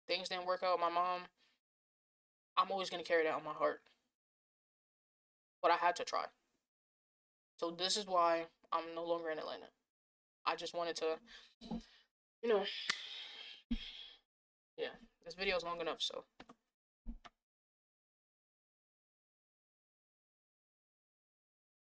Things didn't work out with my mom. I'm always gonna carry that on my heart. But I had to try So this is why I'm no longer in Atlanta. I just wanted to, you know, yeah, this video is long enough, so